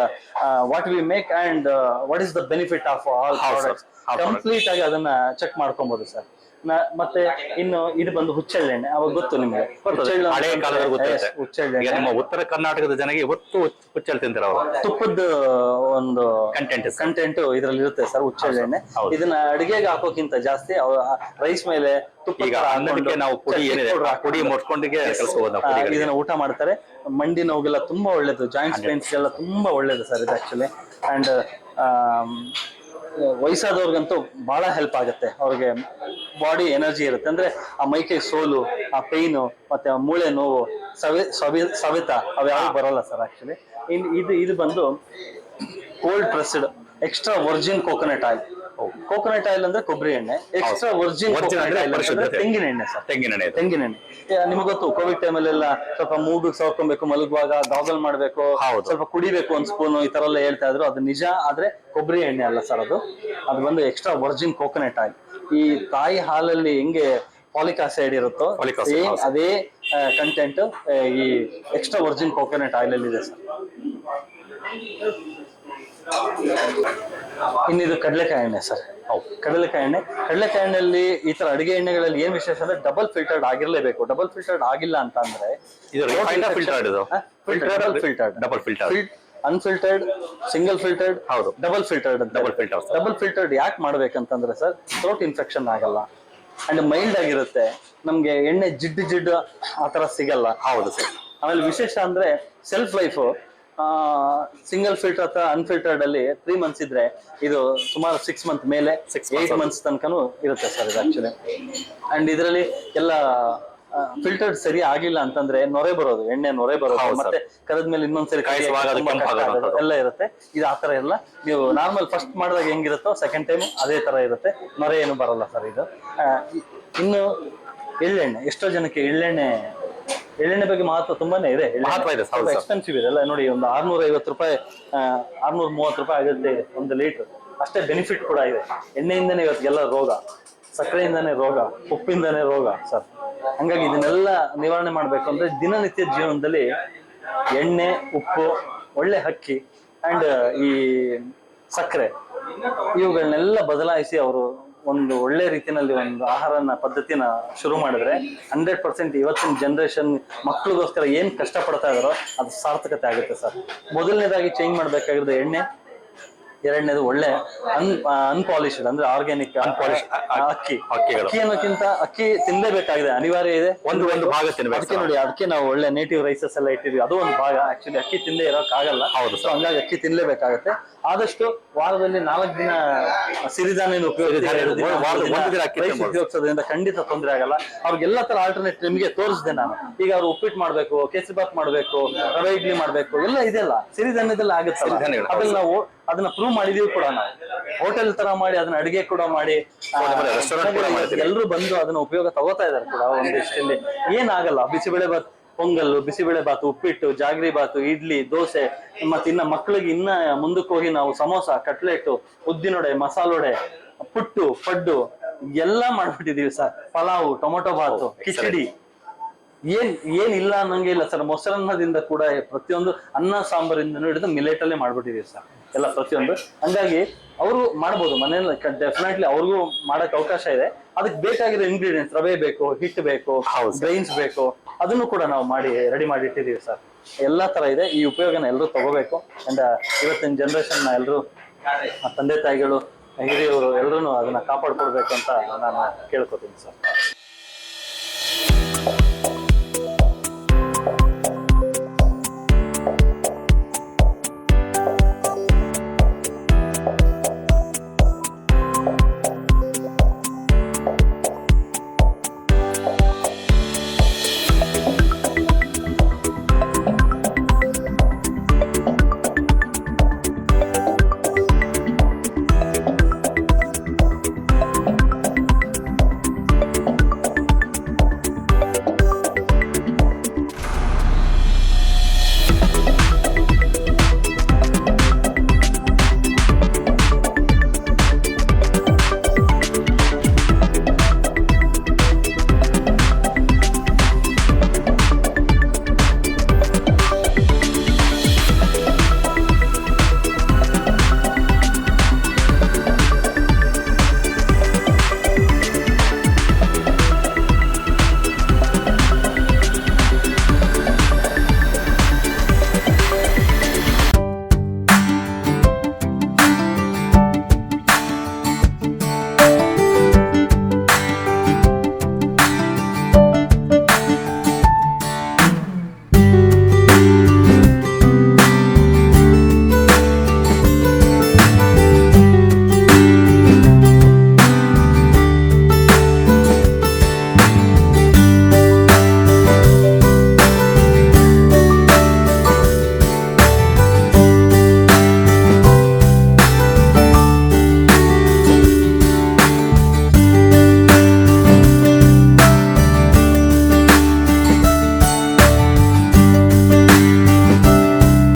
what we make and what is the benefit of all products complete ಆಗಿ ಅದನ್ನ ಚೆಕ್ ಮಾಡ್ಕೊಬಹುದು ಸರ್. ಮತ್ತೆ ಇನ್ನು ಇದು ಬಂದು ಹುಚ್ಚೆಳ್ಳೆಣ್ಣೆ. ಅವಾಗ ಗೊತ್ತು ನಿಮ್ಗೆ, ಹುಚ್ಚೆಳ್ಳೆಣ್ಣೆ ನಮ್ಮ ಉತ್ತರ ಕರ್ನಾಟಕದ ಜನಗೆ ಇವತ್ತು ಹುಚ್ಚೆಳ್ಳು ತಿಂತಾರೆ ಅವರು. ತುಪ್ಪದ ಒಂದು ಕಂಟೆಂಟ್ ಇದ್ರಲ್ಲಿ ಇರುತ್ತೆ ಸರ್ ಹುಚ್ಚೆಳ್ಳೆಣ್ಣೆ. ಇದನ್ನ ಅಡಿಗೆಗೆ ಹಾಕೋಕ್ಕಿಂತ ಜಾಸ್ತಿ ರೈಸ್ ಮೇಲೆ ತುಪ್ಪ ನಾವು ಪುಡಿ ಮುಟ್ಕೊಂಡಿಗೆ ಇದನ್ನ ಊಟ ಮಾಡ್ತಾರೆ. ಮಂಡಿ ನೋವಿಗೆಲ್ಲ ತುಂಬಾ ಒಳ್ಳೇದು, ಜಾಯಿಂಟ್ಸ್ ಪೇನ್ಸ್ ಎಲ್ಲ ತುಂಬಾ ಒಳ್ಳೇದು ಸರ್ ಇದು ಆಕ್ಚುಲಿ. ಅಂಡ್ ವಯಸ್ಸಾದವ್ರಿಗಂತೂ ಬಹಳ ಹೆಲ್ಪ್ ಆಗುತ್ತೆ. ಅವ್ರಿಗೆ ಬಾಡಿ ಎನರ್ಜಿ ಇರುತ್ತೆ, ಅಂದ್ರೆ ಆ ಮೈಕೈ ಸೋಲು, ಆ ಪೈನು, ಮತ್ತೆ ಆ ಮೂಳೆ ನೋವು, ಸವೆತ ಅವ್ಯಾವ ಬರಲ್ಲ ಸರ್ ಆಕ್ಚುಲಿ. ಇದು ಬಂದು cold pressed extra Virgin coconut oil. Coconut oil ಅಂದ್ರೆ ಕೊಬ್ಬರಿ ಎಣ್ಣೆ, ಎಕ್ಸ್ಟ್ರಾ ವರ್ಜಿನ್ ತೆಂಗಿನ ಎಣ್ಣೆ ಸರ್. ತೆಂಗಿನ ಎಣ್ಣೆ ನಿಮ್ಗೆ ಗೊತ್ತು, ಕೋವಿಡ್ ಟೈಮಲ್ಲೆಲ್ಲ ಸ್ವಲ್ಪ ಮೂಗಿಗೆ ಸವರ್ಕೊಬೇಕು, ಮಲಗುವಾಗ ಗಾಗಲ್ ಮಾಡ್ಬೇಕು, ಸ್ವಲ್ಪ ಕುಡಿಬೇಕು ಒಂದ್ ಸ್ಪೂನ್, ಈ ತರ ಎಲ್ಲ ಹೇಳ್ತಾ ಇದ್ರು. ಅದು ನಿಜ, ಆದ್ರೆ ಕೊಬ್ಬರಿ ಎಣ್ಣೆ ಅಲ್ಲ ಸರ್, ಅದು ಬಂದು ಎಕ್ಸ್ಟ್ರಾ ವರ್ಜಿನ್ ಕೋಕೋನಟ್ ಆಯಿಲ್. ಈ ತಾಯಿ ಹಾಲಲ್ಲಿ ಹೆಂಗೆ ಪಾಲಿಕ್ ಆಸಿಡ್ ಇರುತ್ತೋ ಅದೇ ಕಂಟೆಂಟ್ ಈ ಎಕ್ಸ್ಟ್ರಾ ವರ್ಜಿನ್ ಕೋಕೋನಟ್ ಆಯಿಲ್ ಅಲ್ಲಿ ಇದೆ ಸರ್. ಇನ್ನಿದು ಕಡಲೆಕಾಯಿ ಎಣ್ಣೆ ಸರ್. ಕಡಲೆಕಾಯಿ ಎಣ್ಣೆಯಲ್ಲಿ ಈ ತರ ಅಡಿಗೆ ಎಣ್ಣೆಗಳಲ್ಲಿ ಏನ್ ವಿಶೇಷ ಅಂದ್ರೆ ಡಬಲ್ ಫಿಲ್ಟರ್ಡ್ ಆಗಿರ್ಲೇಬೇಕು. ಡಬಲ್ ಫಿಲ್ಟರ್ಡ್ ಆಗಿಲ್ಲ ಅಂತ ಅಂದ್ರೆ unfiltered, single filtered, double filtered ಯಾಕೆ ಮಾಡ್ಬೇಕಂತಂದ್ರೆ ಸರ್, ಥ್ರೋಟ್ ಇನ್ಫೆಕ್ಷನ್ ಆಗಲ್ಲ ಅಂಡ್ ಮೈಲ್ಡ್ ಆಗಿರುತ್ತೆ. ನಮ್ಗೆ ಎಣ್ಣೆ ಜಿಡ್ಡು ಆತರ ಸಿಗಲ್ಲ. ಹೌದು ಸರ್. ಆಮೇಲೆ ವಿಶೇಷ ಅಂದ್ರೆ ಸೆಲ್ಫ್ ಲೈಫ್ ಸಿಂಗಲ್ ಫಿಲ್ಟರ್ ಅಥವಾ ಅನ್ಫಿಲ್ಟರ್ಡ್ ಅಲ್ಲಿ 3 months ಇದ್ರೆ, ಇದು ಸುಮಾರು 6 months ಮೇಲೆ 8 months ತನಕನೂ ಇರುತ್ತೆ ಸರ್ ಇದು ಆಕ್ಚುಲಿ. ಅಂಡ್ ಇದರಲ್ಲಿ ಎಲ್ಲ ಫಿಲ್ಟರ್ಡ್ ಸರಿ ಆಗಿಲ್ಲ ಅಂತಂದ್ರೆ ನೊರೆ ಬರೋದು, ಎಣ್ಣೆ ನೊರೆ ಬರೋದು, ಮತ್ತೆ ಕರೆದ್ಮೇಲೆ ಇನ್ನೊಂದ್ಸರಿ ಎಲ್ಲ ಇರುತ್ತೆ. ಇದು ಆತರ ಎಲ್ಲ ನೀವು ನಾರ್ಮಲ್ ಫಸ್ಟ್ ಮಾಡಿದಾಗ ಹೆಂಗಿರುತ್ತೋ ಸೆಕೆಂಡ್ ಟೈಮ್ ಅದೇ ತರ ಇರುತ್ತೆ, ನೊರೆ ಏನು ಬರಲ್ಲ ಸರ್ ಇದು. ಇನ್ನು ಎಳ್ಳೆಣ್ಣೆ, ಎಷ್ಟೋ ಜನಕ್ಕೆ ಎಳ್ಳೆಣ್ಣೆ ಬಗ್ಗೆ ಮಹತ್ವ ತುಂಬಾನೇ ಇದೆ. ಎಕ್ಸ್ಪೆನ್ಸಿವ್ ಇದೆ ಎಲ್ಲ ನೋಡಿ, ಒಂದು 650 ರೂಪಾಯಿ, 630 ರೂಪಾಯಿ ಆಗುತ್ತೆ ಇದೆ ಒಂದು ಲೀಟರ್. ಅಷ್ಟೇ ಬೆನಿಫಿಟ್ ಕೂಡ ಇದೆ. ಎಣ್ಣೆಯಿಂದನೇ ಇವತ್ತಿಗೆಲ್ಲ ರೋಗ, ಸಕ್ಕರೆಯಿಂದಾನೇ ರೋಗ, ಉಪ್ಪಿಂದಾನೇ ರೋಗ ಸರ್. ಹಂಗಾಗಿ ಇದನ್ನೆಲ್ಲ ನಿವಾರಣೆ ಮಾಡ್ಬೇಕು ಅಂದ್ರೆ ದಿನನಿತ್ಯ ಜೀವನದಲ್ಲಿ ಎಣ್ಣೆ, ಉಪ್ಪು, ಒಳ್ಳೆ ಅಕ್ಕಿ ಅಂಡ್ ಈ ಸಕ್ಕರೆ ಇವುಗಳನ್ನೆಲ್ಲ ಬದಲಾಯಿಸಿ ಅವರು ಒಂದು ಒಳ್ಳೆ ರೀತಿಯಲ್ಲಿ ಒಂದು ಆಹಾರನ ಪದ್ಧತಿನ ಶುರು ಮಾಡಿದ್ರೆ 100% ಇವತ್ತಿನ ಜನರೇಷನ್ ಮಕ್ಳಿಗೋಸ್ಕರ ಏನ್ ಕಷ್ಟ ಪಡ್ತಾ ಇದಾರೋ ಅದು ಸಾರ್ಥಕತೆ ಆಗುತ್ತೆ ಸರ್. ಮೊದಲನೇದಾಗಿ ಚೇಂಜ್ ಮಾಡ್ಬೇಕಾಗಿರೋದು ಎಣ್ಣೆ, ಎರಡನೇದು ಒಳ್ಳೆ ಅನ್ಪಾಲಿಶ್ಡ್ ಅಂದ್ರೆ ಆರ್ಗ್ಯಾನಿಕ್ ಅಕ್ಕಿ ಅಕ್ಕಿಗಳು. ಅಕ್ಕಿ ಅನ್ನೋಕ್ಕಿಂತ ಅಕ್ಕಿ ತಿನ್ಲೇಬೇಕಾಗಿದೆ, ಅನಿವಾರ್ಯ ಇದೆ. ಒಂದು ಭಾಗ ತಿನ್ಬೇಕು. ಅದಕ್ಕೆ ನೋಡಿ, ಅದಕ್ಕೆ ನಾವು ಒಳ್ಳೆ ನೇಟಿವ್ ರೈಸಸ್ ಎಲ್ಲ ಇಟ್ಟಿದ್ವಿ, ಅದು ಒಂದು ಭಾಗ. ಆಕ್ಚುಲಿ ಅಕ್ಕಿ ತಿಂದೇ ಇರೋಕ್ ಆಗಲ್ಲ. ಹೌದು ಸೊ ಹಂಗಾಗಿ ಅಕ್ಕಿ ತಿನ್ಲೇಬೇಕಾಗತ್ತೆ. ಆದಷ್ಟು ವಾರದಲ್ಲಿ 4 ದಿನ ಸಿರಿಧಾನ್ಯ ಉಪಯೋಗಿಸೋದ್ರಿಂದ ಖಂಡಿತ ತೊಂದರೆ ಆಗಲ್ಲ. ಅವ್ರಿಗೆಲ್ಲ ತರ ಆಲ್ಟರ್ನೇಟ್ ನಿಮ್ಗೆ ತೋರಿಸಿದೆ ನಾನು. ಈಗ ಅವ್ರು ಉಪ್ಪಿಟ್ಟು ಮಾಡ್ಬೇಕು, ಕೇಸರಿ ಬಾತ್ ಮಾಡ್ಬೇಕು, ರವೆ ಇಡ್ಲಿ ಮಾಡ್ಬೇಕು, ಎಲ್ಲ ಇದೆಲ್ಲ ಸಿರಿಧಾನ್ಯದಲ್ಲಿ ಆಗುತ್ತಲ್ಲ. ಅದ್ರಲ್ಲಿ ನಾವು ಅದನ್ನ ಪ್ರೂವ್ ಮಾಡಿದೀವಿ ಕೂಡ. ನಾವು ಹೋಟೆಲ್ ತರ ಮಾಡಿ ಅದನ್ನ ಅಡಿಗೆ ಕೂಡ ಮಾಡಿ ಎಲ್ಲರೂ ಬಂದು ಅದನ್ನ ಉಪಯೋಗ ತಗೋತಾ ಇದಾರೆ ಕೂಡ. ಒಂದಿಷ್ಟಲ್ಲಿ ಏನಾಗಲ್ಲ. ಬಿಸಿಬೇಳೆ ಬಾತ್, ಪೊಂಗಲ್ಲು, ಬಿಸಿಬೇಳೆ ಬಾತು, ಉಪ್ಪಿಟ್ಟು, ಜಾಗ್ರಿ ಬಾತು, ಇಡ್ಲಿ, ದೋಸೆ, ಮತ್ತೆ ಇನ್ನ ಮಕ್ಕಳಿಗೆ ಇನ್ನ ಮುಂದಕ್ಕೆ ಹೋಗಿ ನಾವು ಸಮೋಸ, ಕಟ್ಲೆಟ್, ಉದ್ದಿನೊಡೆ, ಮಸಾಲೊಡೆ, ಪುಟ್ಟು, ಪಡ್ಡು ಎಲ್ಲ ಮಾಡ್ಬಿಟ್ಟಿದೀವಿ ಸರ್. ಪಲಾವು, ಟೊಮೊಟೊ ಬಾತು, ಕಿಚಡಿ, ಏನಿಲ್ಲ ಅನ್ನಂಗೆ ಇಲ್ಲ ಸರ್. ಮೊಸರನ್ನದಿಂದ ಕೂಡ ಪ್ರತಿಯೊಂದು ಅನ್ನ ಸಾಂಬಾರಿಂದನೂ ಹಿಡಿದು ಮಿಲೆಟ್ ಅಲ್ಲೇ ಮಾಡ್ಬಿಟ್ಟಿದೀವಿ ಸರ್ ಎಲ್ಲ ಪ್ರತಿಯೊಂದು. ಹಂಗಾಗಿ ಅವರು ಮಾಡ್ಬೋದು ಮನೇಲಿ, ಡೆಫಿನೆಟ್ಲಿ ಅವ್ರಿಗೂ ಮಾಡಕ್ ಅವಕಾಶ ಇದೆ. ಅದಕ್ಕೆ ಬೇಕಾಗಿರೋ ಇಂಗ್ರೀಡಿಯೆಂಟ್ಸ್, ರವೆ ಬೇಕು, ಹಿಟ್ಟು ಬೇಕು, ಗ್ರೈನ್ಸ್ ಬೇಕು, ಅದನ್ನು ಕೂಡ ನಾವು ರೆಡಿ ಮಾಡಿ ಇಟ್ಟಿದೀವಿ ಸರ್. ಎಲ್ಲಾ ತರ ಇದೆ. ಈ ಉಪಯೋಗನ ಎಲ್ಲರೂ ತಗೋಬೇಕು. ಅಂಡ್ ಇವತ್ತಿನ ಜನರೇಷನ್ ಎಲ್ಲರೂ ತಂದೆ ತಾಯಿಗಳು, ಹಿರಿಯವರು ಎಲ್ಲರೂ ಅದನ್ನ ಕಾಪಾಡ್ಕೊಡ್ಬೇಕು ಅಂತ ನಾನು ಕೇಳ್ಕೊತೀನಿ ಸರ್.